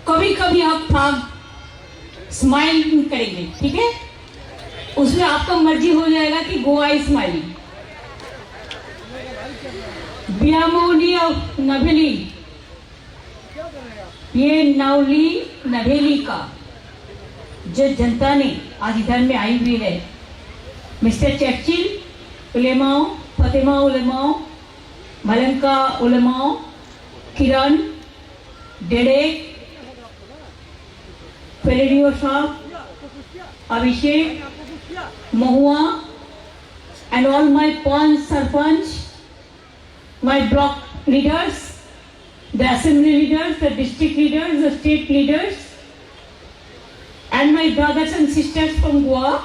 कभी कभी हम frog smile करेंगे, ठीक है? उसमें आपका मर्जी हो जाएगा कि गोवा इज स्माइलिंग. बियामोली ऑफ नवेली, ये नवली नवेली का जो जनता ने आज इधर में आई हुई है, मिस्टर चर्चिल, उलेमाओं, फतेमा उलेमाओं, मलंका उलेमाओं, किरण, डेडेक, फेरेडियो साहब, अभिषेक, महुआ, and all my Panch Sarpanch, my block leaders, the assembly leaders, the district leaders, the state leaders, and my brothers and sisters from Goa.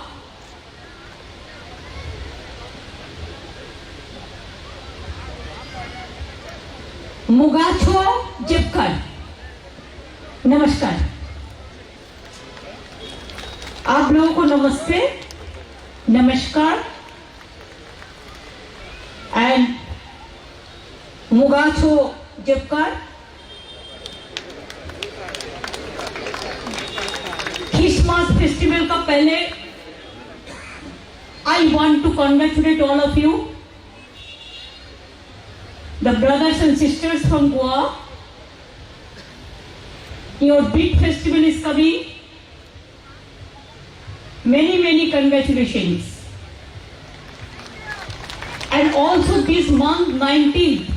मुगाछो जिपकर, नमस्कार. आप लोगों को नमस्ते, नमस्कार. एंड मुगाछो जिपकर क्रिसमस फेस्टिवल का पहले I want to congratulate all of you, the brothers and sisters from Goa. Your big festival is coming. Many congratulations. And also this month 19th,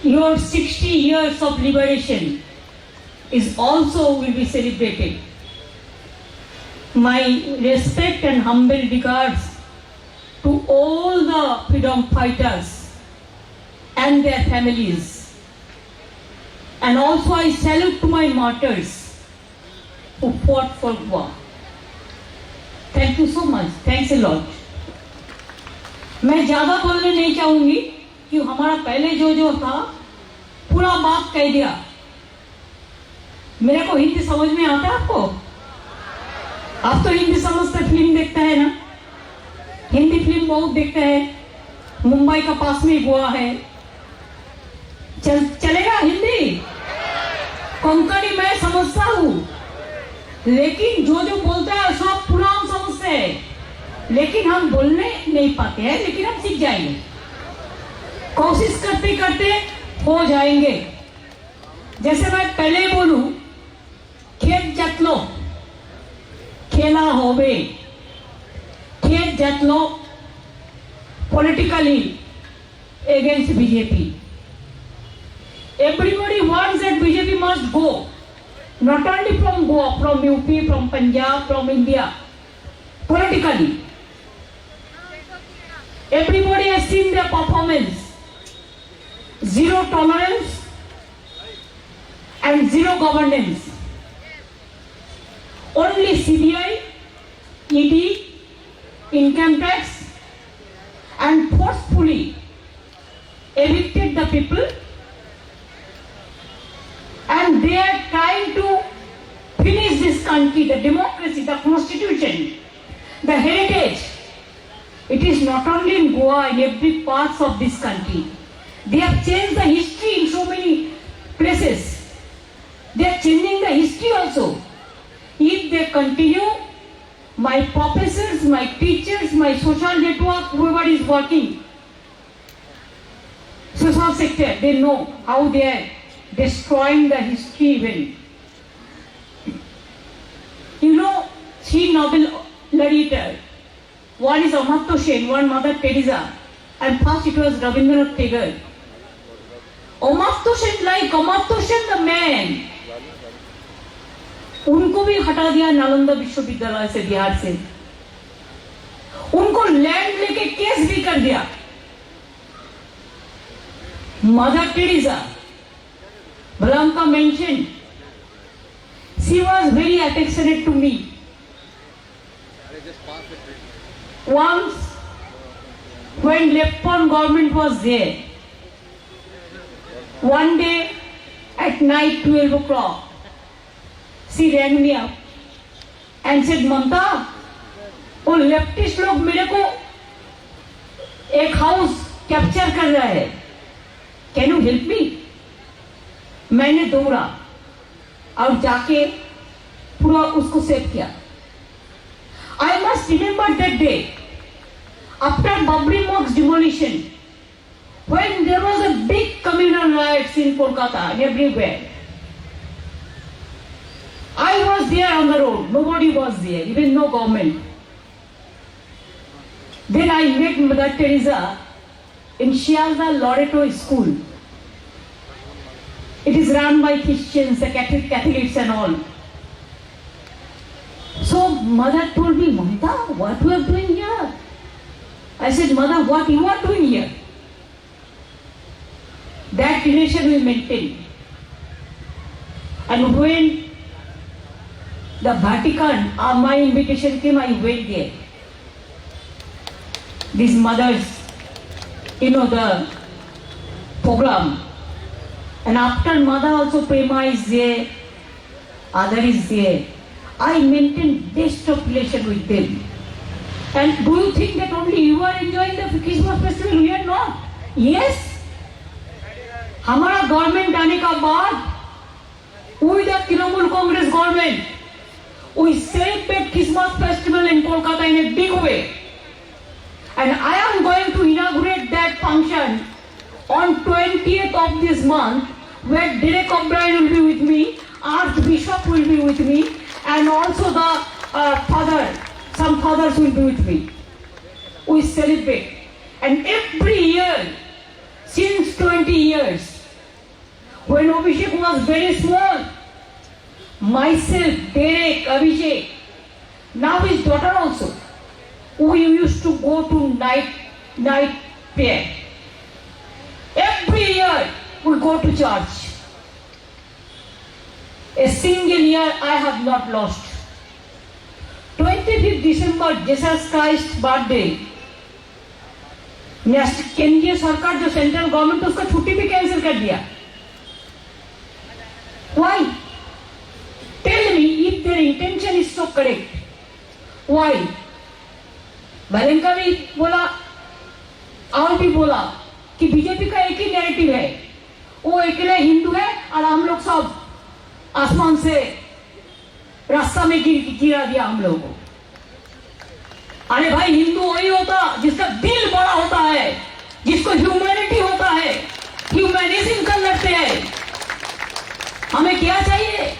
your 60 years of liberation is also will be celebrated. My respect and humble regards to all the freedom fighters and their families. And also I salute to my martyrs who fought for Goa. Thank you so much. Thanks a lot. मैं ज्यादा बोलने नहीं चाहूंगी कि हमारा पहले जो था पूरा बात कह दिया. मेरे को हिंदी समझ में आता है आपको? आप तो हिंदी समझते, फिल्म देखता है ना, हिंदी फिल्म बहुत देखता है, मुंबई का पास में गोवा है, चलेगा हिंदी? कोंकणी मैं समझता हूँ, लेकिन जो जो बोलता है सब पूरा हम समझते हैं, लेकिन हम बोलने नहीं पाते हैं, लेकिन हम सीख जाएंगे, कोशिश करते करते हो जाएंगे। जैसे मैं पहले बोलूं, खेत जतलो खेला होवे, खेत जतलो politically against BJP. Everybody wants that BJP must go, not only from Goa, from UP, from Punjab, from India, politically. Everybody has seen their performance. Zero tolerance and zero governance. Only CBI, ED, income tax, and forcefully evicted the people, and they are trying to finish this country, the democracy, the constitution, the heritage. It is not only in Goa, in every part of this country. They have changed the history in so many places. They are changing the history also. If they continue, my professors, my teachers, my social network, whoever is working, social sector, they know how they are destroying the history even. You know, three Nobel laureates. One is Amartya Sen, one Mother Teresa, and first it was Rabindranath Tagore. Amartya Sen, like Amartya Sen the man, उनको भी हटा दिया नालंदा विश्वविद्यालय से, बिहार से। उनको land लेके case भी कर दिया। Mother Teresa, Blanca mentioned, she was very affectionate to me. Once, when Lebanon government was there, one day at night 12 o'clock, she rang me up and said, Mamta, वो लेफ्टिस्ट लोग मेरे को एक house capture कर रहा है, can you help me? मैंने दौड़ा और जाके पूरा उसको सेव किया। I must remember that day, after Babri Mosque demolition, when there was a big communal riots in Kolkata and everywhere. I was there on the road, nobody was there, even no government. Then I met Mother Teresa in Shialda Loreto School. It is run by Christians, Catholics and all. So Mother told me, Mamta, what you are doing here? I said, Mother, what you are doing here? That relation we maintain. And when the Vatican, my invitation came, I went there. These mothers, the program. And after mother also Prema is there, other is there. I maintain best of relation with them. And do you think that only you are enjoying the Christmas festival? We are not. Yes. हमारा government आने का बाद with the Trinamool Congress government, we celebrate Christmas festival in Kolkata in a big way. And I am going to inaugurate that function on 20th of this month, where Derek O'Brien will be with me, Archbishop will be with me, and also the some fathers will be with me. We celebrate. And every year, since 20 years, when Abhishek was very small, myself, Derek, Abhishek, now his daughter also, we used to go to night prayer. Every year we go to church. A single year I have not lost. 25th December, Jesus Christ's birthday. केंद्रीय सरकार जो central government उसका छुट्टी भी cancel कर दिया. Why? intention is so correct. Why? वालेंका भी बोला और भी बोला कि बीजेपी का एक ही नैरेटिव है, वो अकेले हिंदू है और हम लोग सब आसमान से रास्ता में गिरा दिया हम लोगों को। अरे भाई, हिंदू वही होता जिसका दिल बड़ा होता है, जिसको ह्यूमैनिटी होता है, ह्यूमैनिज्म कर लगते हैं। हमें क्या चाहिए?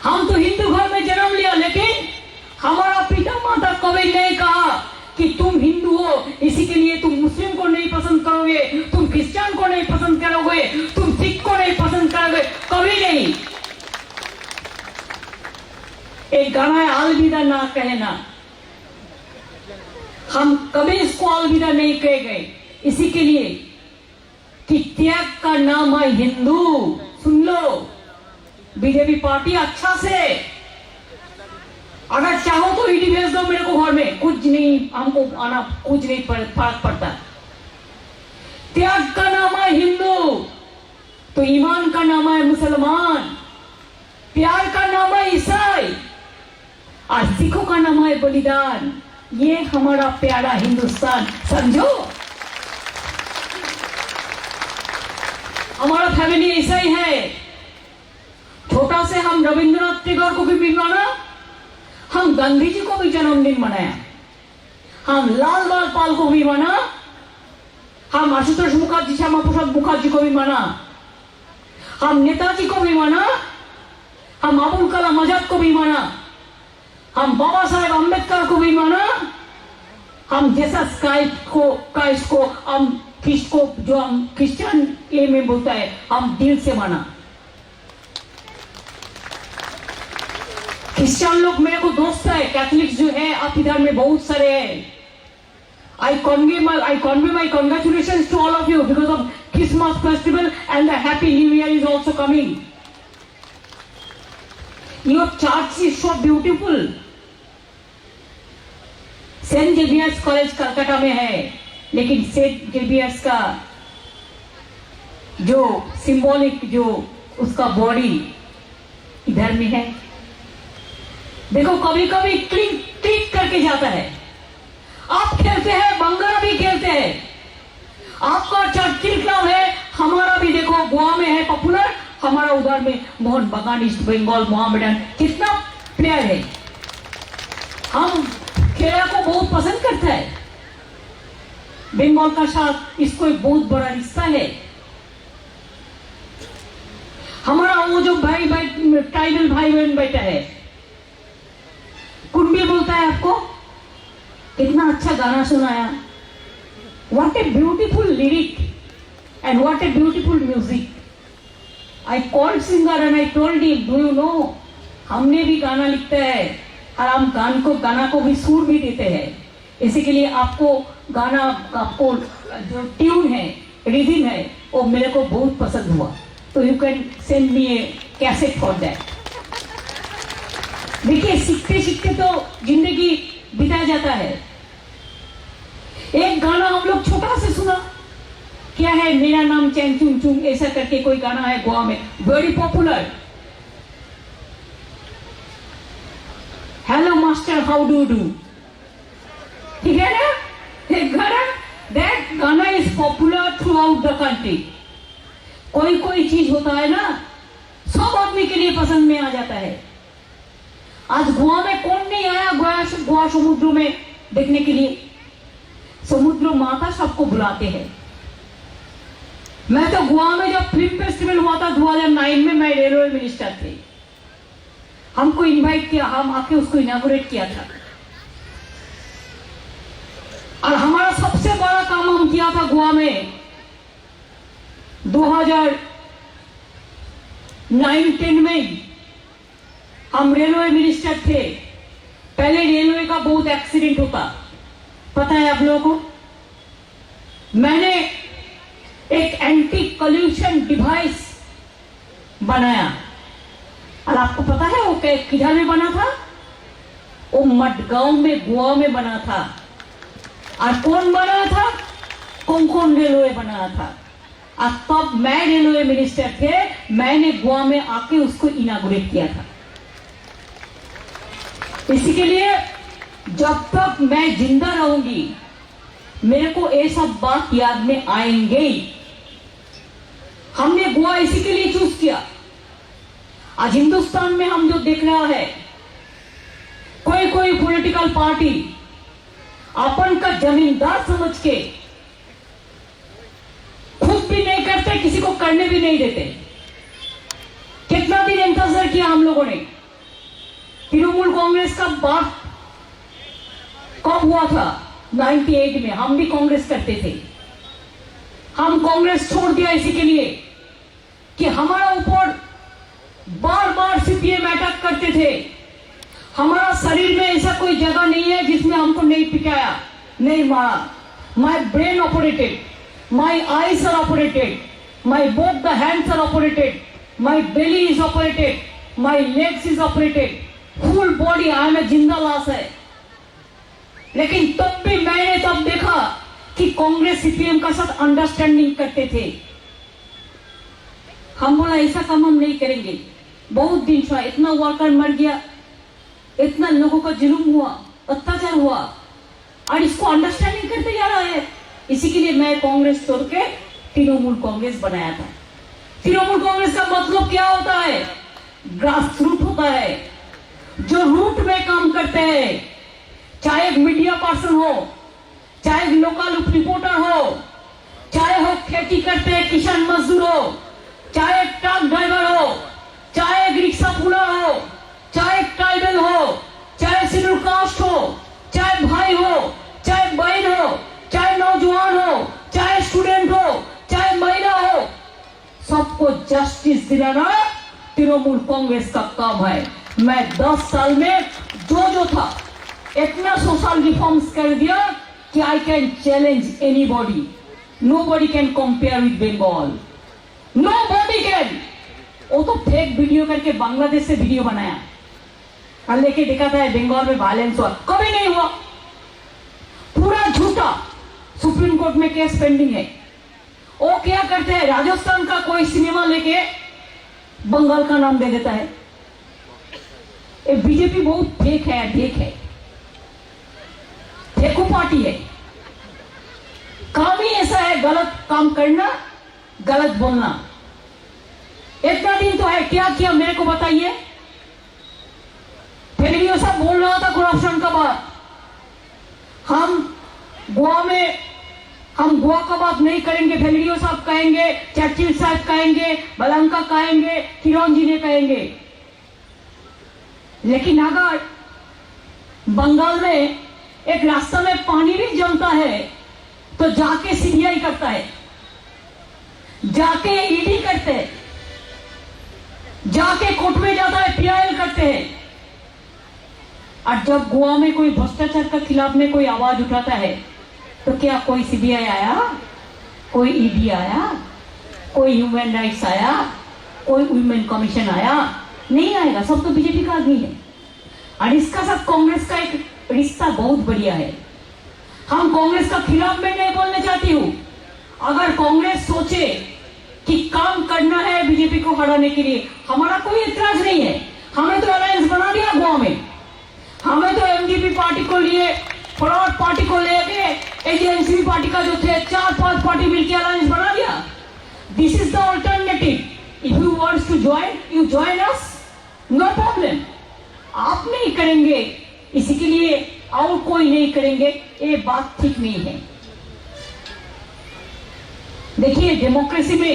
हम तो हिंदू घर में जन्म लिया, लेकिन हमारा पिता माता कभी नहीं कहा कि तुम हिंदू हो इसी के लिए तुम मुस्लिम को नहीं पसंद करोगे, तुम क्रिश्चियन को नहीं पसंद करोगे, तुम सिख को नहीं पसंद करोगे, कभी नहीं। एक गाना है, अलविदा ना कहना, हम कभी इसको अलविदा नहीं कहे गए, इसी के लिए कि त्याग का नाम है हिंदू। सुन लो, बीजेपी पार्टी अच्छा से, अगर चाहो तो ईडी भेज दो मेरे को घर में, कुछ नहीं, हमको आना कुछ नहीं फर्क पड़ता। त्याग का नाम है हिंदू तो ईमान का नाम है मुसलमान, प्यार का नाम है ईसाई और सिखों का नाम है बलिदान। ये हमारा प्यारा हिंदुस्तान, समझो। हमारा फैमिली ऐसा ही है। छोटा से हम रविंद्रनाथ टैगोर को भी माना, हम गांधी जी को भी जन्मदिन मनाया, हम लाल बाल पाल को भी माना, हम आशुतोष मुखर्जी, श्यामा प्रसाद मुखर्जी को भी माना, हम नेताजी को भी माना, हम अबुल कलाम आजाद को भी माना, हम बाबा साहेब अम्बेडकर को भी माना, हम जीसस क्राइस्ट को हम ख्रिस्ट को, जो हम क्रिश्चियन के में बोलता है, हम दिल से माना। क्रिश्चियन लोग मेरे को दोस्त है, कैथोलिक्स जो है आप इधर में बहुत सारे हैं। I convey my congratulations to all of you because of Christmas festival and the Happy New Year is also coming. Your church is so beautiful. Saint Xavier's college Calcutta में है, लेकिन सेंट जेवियर्स का जो सिंबॉलिक जो उसका body इधर में है। देखो, कभी कभी क्लिक करके जाता है। आप खेलते हैं, बंगारा भी खेलते हैं, आपका चर्चिल क्लब है, हमारा भी देखो गोवा में है पॉपुलर, हमारा उधर में मोहन बगान, ईस्ट बंगाल, मोहम्मडन, कितना प्लेयर है। हम खेला को बहुत पसंद करता है। बंगाल का साथ इसको एक बहुत बड़ा रिश्ता है। हमारा वो जो ट्राइबल भाई बहन बैठा है, कुंबी बोलता है आपको, कितना अच्छा गाना सुनाया। What a beautiful lyric and what a beautiful music. I called singer and I told him, do you know, हमने भी गाना लिखते हैं और हम गाना को भी सुर भी देते हैं। इसी के लिए आपको गाना, आपको जो ट्यून है, रिदम है, वो मेरे को बहुत पसंद हुआ। तो you can send me A cassette for that. देखिए, सीखते सीखते तो जिंदगी बिता जाता है। एक गाना हम लोग छोटा से सुना, क्या है, मेरा नाम चैन चुंग चुंग, ऐसा करके कोई गाना है गोवा में, very popular. Hello master, how do do, ठीक है ना, एक गाना, दैट गाना is popular through out the country. कोई चीज होता है ना, सब आदमी के लिए पसंद में आ जाता है। आज गोवा में कौन नहीं आया गोवा समुद्र में देखने के लिए? समुद्र माता सबको बुलाते हैं। मैं तो गोवा में जब फिल्म फेस्टिवल हुआ था 2009 में, मैं रेलवे मिनिस्टर थे, हमको इनवाइट किया, हम आके उसको इनॉग्रेट किया था। और हमारा सबसे बड़ा काम हम किया था गोवा में 2009-10 में। हम रेलवे मिनिस्टर थे। पहले रेलवे का बहुत एक्सीडेंट होता, पता है आप लोगों को। मैंने एक एंटी कल्यूशन डिवाइस बनाया, और आपको पता है वो किधर में बना था? वो मडगांव में, गोवा में बना था। और कौन बना था? कोंकण रेलवे बना था। और तब मैं रेलवे मिनिस्टर थे, मैंने गोवा में आके उसको इनॉग्रेट किया था। इसी के लिए जब तक मैं जिंदा रहूंगी मेरे को ये सब बात याद में आएंगे ही। हमने गोवा इसी के लिए चूज किया। आज हिंदुस्तान में हम जो देख रहा है, कोई कोई पॉलिटिकल पार्टी अपन का जमींदार समझ के खुद भी नहीं करते, किसी को करने भी नहीं देते। कितना दिन इंतजार किया हम लोगों ने। तृणमूल कांग्रेस का बात कब हुआ था? 98 में। हम भी कांग्रेस करते थे। हम कांग्रेस छोड़ दिया इसी के लिए कि हमारा ऊपर बार बार सीपीएम अटैक करते थे। हमारा शरीर में ऐसा कोई जगह नहीं है जिसमें हमको नहीं पिटाया, नहीं मारा। My brain operated, my eyes are operated, my both the hands are operated, my belly is operated, my legs is operated, full body I am a जिंदा लाश है। लेकिन तब भी मैंने तब देखा कि कांग्रेस सीपीएम का साथ अंडरस्टैंडिंग करते थे। हम बोला ऐसा काम हम नहीं करेंगे। बहुत दिन था, इतना वर्कर मर गया, इतना लोगों का जुल्म हुआ, अत्याचार हुआ, और इसको अंडरस्टैंडिंग करते जा रहा है। इसी के लिए मैं कांग्रेस छोड़ के तृणमूल कांग्रेस बनाया था। तृणमूल कांग्रेस का मतलब क्या होता है? ग्रास रूट होता है, जो रूट में काम करते हैं। चाहे एक मीडिया पर्सन हो, चाहे एक लोकल रिपोर्टर हो, चाहे हो खेती करते हैं किसान मजदूर हो, चाहे एक ट्रक ड्राइवर हो, चाहे एक रिक्शा पुलर हो, चाहे एक ट्राइबल हो, चाहे शेड्यूल कास्ट हो, चाहे भाई हो, चाहे बहन हो, चाहे नौजवान हो, चाहे स्टूडेंट हो, चाहे महिला हो, सबको जस्टिस दिलाना तृणमूल कांग्रेस का काम है। मैं 10 साल में जो था इतना सोशल रिफॉर्म्स कर दिया कि I can challenge anybody. Nobody can compare with Bengal, nobody can. वो तो फेक वीडियो करके बांग्लादेश से वीडियो बनाया और लेके दिखाता है बंगाल में वायलेंस हुआ। कभी नहीं हुआ, पूरा झूठा। सुप्रीम कोर्ट में केस पेंडिंग है। वो क्या करते हैं, राजस्थान का कोई सिनेमा लेके बंगाल का नाम दे देता है। ये बीजेपी बहुत फेक है, फेक है, फेकू पार्टी है। काम ही ऐसा है, गलत काम करना, गलत बोलना। इतना दिन तो है, क्या किया मेरे को बताइए। फिर भी वो सब बोल रहा था करप्शन का बात। हम गोवा का बात नहीं करेंगे। फेलियो साहब कहेंगे, चर्चिल साहब कहेंगे, बलंका कहेंगे, किरण जी ने कहेंगे। लेकिन अगर बंगाल में एक रास्ता में पानी भी जमता है तो जाके सीबीआई करता है, जाके ईडी करते हैं, जाके कोर्ट में जाता है, पीआईएल करते हैं। और जब गोवा में कोई भ्रष्टाचार के खिलाफ में कोई आवाज उठाता है तो क्या कोई सीबीआई आया, कोई ईडी आया, कोई ह्यूमन राइट्स आया, कोई वुमेन कमीशन आया? नहीं आएगा। सब तो बीजेपी का आदमी है। और इसका साथ कांग्रेस का एक रिश्ता बहुत बढ़िया है। हम कांग्रेस का खिलाफ में नहीं बोलने चाहती हूँ। अगर कांग्रेस सोचे कि काम करना है बीजेपी को हराने के लिए, हमारा कोई इतराज नहीं है। हमें तो अलायंस बना दिया गोवा में। हमें तो एमजीपी पार्टी को लिए, फ्रॉड पार्टी को लेके एनसीपी पार्टी का जो थे 4-5 पार्टी मिलकर अलायंस बना दिया। This is the alternative. If you want to join, you join us, no problem. आप नहीं करेंगे इसी के लिए और कोई नहीं करेंगे, ये बात ठीक नहीं है। देखिए, डेमोक्रेसी में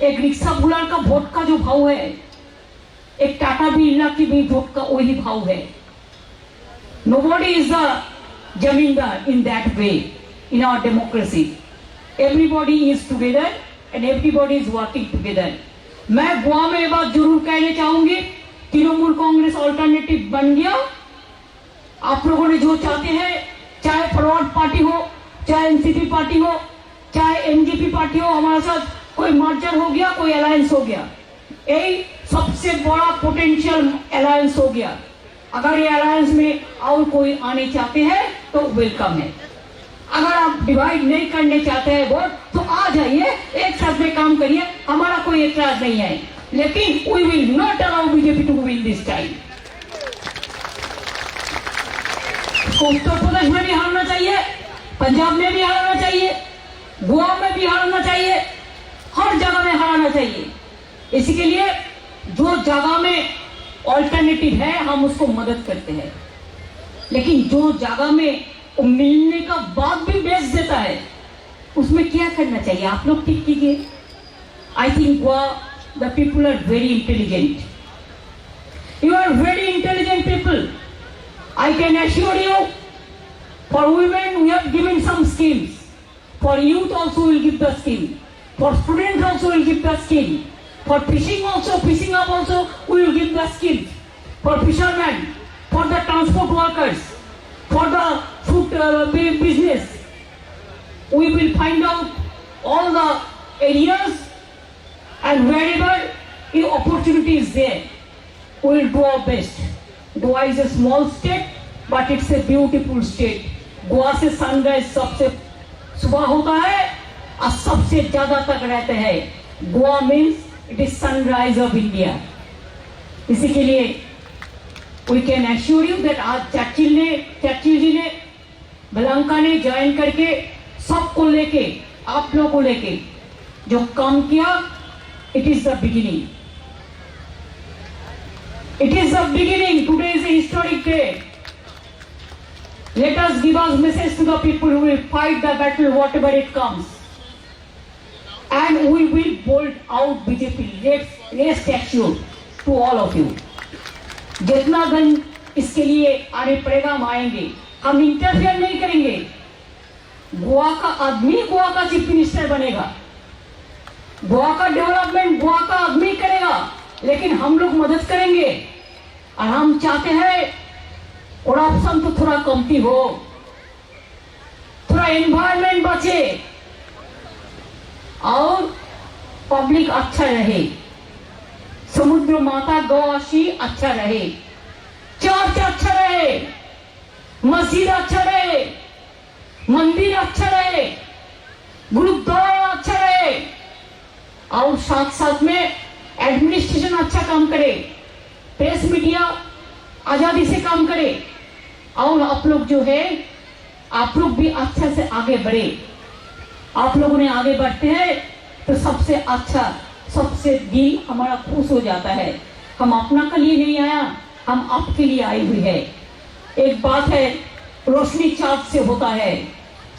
एक रिक्शा पुलर का वोट का जो भाव है, एक टाटा बिरला की भी वोट का वही भाव है। Nobody is the jamindar in that way in our democracy. Everybody is together and everybody is working together. मैं गोवा में ये बात जरूर कहना चाहूंगी, तृणमूल कांग्रेस ऑल्टरनेटिव बन गया। आप लोगों ने जो चाहते हैं, चाहे फॉरवर्ड पार्टी हो, चाहे एनसीपी पार्टी हो, चाहे एमजीपी पार्टी हो, हमारे साथ कोई मर्जर हो गया, कोई अलायंस हो गया। यही सबसे बड़ा पोटेंशियल अलायंस हो गया। अगर ये अलायंस में और कोई आने चाहते हैं तो वेलकम है। अगर आप डिवाइड नहीं करने चाहते हैं वोट, तो आ जाइए, एक साथ में काम करिए, हमारा कोई एतराज नहीं है। लेकिन we will not allow BJP to win this time. उसको उत्तर प्रदेश में भी हारना चाहिए, पंजाब में भी हारना चाहिए, गोवा में भी हारना चाहिए, हर जगह में हारना चाहिए। इसी के लिए जो जगह में ऑल्टरनेटिव है हम उसको मदद करते हैं, लेकिन जो जगह में वो मिलने का बाद भी बेच देता है उसमें क्या करना चाहिए? आप लोग ठीक कीजिए। I think Goa the people are very intelligent, you are very intelligent people. I can assure you, for women we have given some schemes. For youth also we will give the scheme. For students also we will give the scheme. For fishing also, fishing up also we will give the scheme. For fishermen, for the transport workers, for the food business, we will find out all the areas, and wherever the opportunity is there, we will do our best. Goa is a small state but it's a beautiful state. Goa से sunrise सबसे सुबह होता है और सबसे ज्यादा तक रहते हैं। Goa means it is sunrise of India. इसी के लिए we can assure you that आज चर्चिल जी ने बेलंका ने ज्वाइन करके सबको लेके आप लोगों को लेके जो काम किया, it is the beginning. It is the beginning. Today is a historic day. Let us give our message to the people who will fight the battle whatever it comes. And we will bolt out BJP. Let's raise statue to all of you. जितना gun इसके लिए आने पड़ेगा हम आएंगे, हम interfere नहीं करेंगे। गोवा का आदमी गोवा का चीफ मिनिस्टर बनेगा, गोवा का डेवलपमेंट गोवा का आदमी करेगा, लेकिन हम लोग मदद करेंगे। और हम चाहते हैं करप्शन तो थोड़ा कमती हो, थोड़ा एनवायरमेंट बचे और पब्लिक अच्छा रहे, समुद्र माता गौवासी अच्छा रहे, चर्च अच्छा रहे, मस्जिद अच्छा रहे, मंदिर अच्छा रहे, गुरुद्वारा अच्छा रहे, और साथ साथ में एडमिनिस्ट्रेशन अच्छा काम करे, प्रेस मीडिया आजादी से काम करे, और आप लोग जो है आप लोग भी अच्छा से आगे बढ़े। आप लोगों ने आगे बढ़ते हैं तो सबसे अच्छा, सबसे दिल हमारा खुश हो जाता है। हम अपना के लिए नहीं आया, हम आपके लिए आए हुए हैं। एक बात है, रोशनी चाँद से होता है,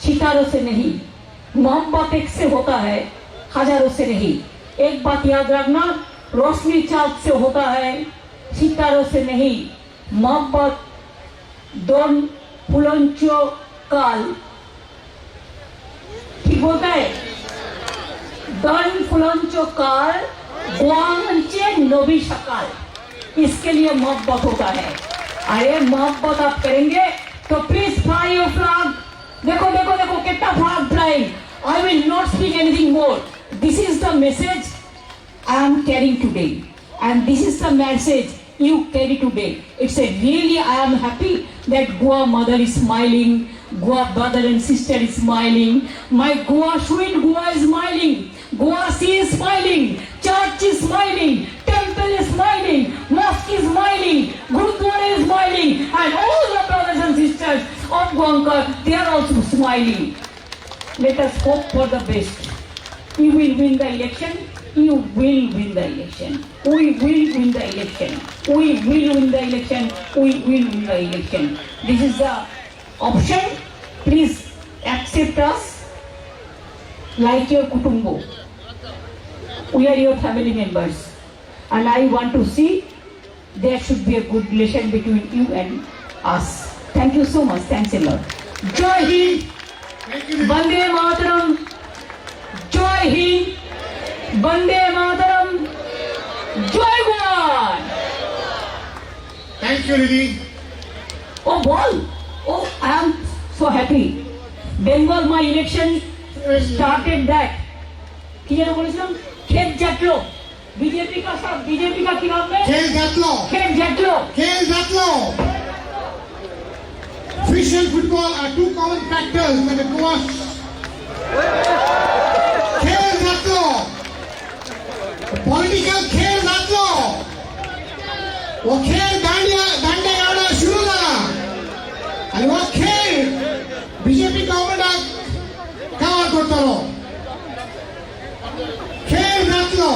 सितारों से नहीं। मोहब्बत एक से होता है, हजारों से नहीं। एक बात याद रखना, रोशनी चाँद से होता है, सितारों से नहीं। मोहब्बत दोन फुलांचो काल, ठीक बोलता है, दोन फुलांचो काल गोवांचे नबी सकाल। इसके लिए मोहब्बत होता है। अरे मोहब्बत आप करेंगे तो प्लीज फ्लाई योर फ्लैग। देखो देखो देखो कितना flag flying. I will not speak anything more. This is the message I am carrying today, and this is the message you carry today. It's a really, I am happy that Goa mother is smiling, Goa brother and sister is smiling, my Goa sweet Goa is smiling, Goa sea is smiling, church is smiling, temple is smiling, mosque is smiling, Gurudwara is smiling, and all the brothers and sisters of Goankar, they are also smiling. Let us hope for the best. We will win the election. You will win the election. We will win the election. We will win the election. We will win the election. This is the option. Please accept us like your kutumbo. We are your family members, and I want to see there should be a good relation between you and us. Thank you so much. Thanks a lot. Jai Hind. Vande Mataram. जय हिंद, वंदे मातरम, जय Goa. Thank you, Lily. Oh, ball. Oh, I am so happy. Bengal, my election started that. কি যেন বলেছিলাম, খেত জাতলো। BJP का सब, BJP का क्या नाम है? खेल जातलो। खेत जातलो। खेल जातलो. Fish and football are two common factors in the Goa. खेल जातलो. Political खेल जातलो. वो खेल दांडिया आना शुरू झाला. आनी हो खेळ बीजेपी गव्हर्मेंटाक कामार करतलो खेळ घातलो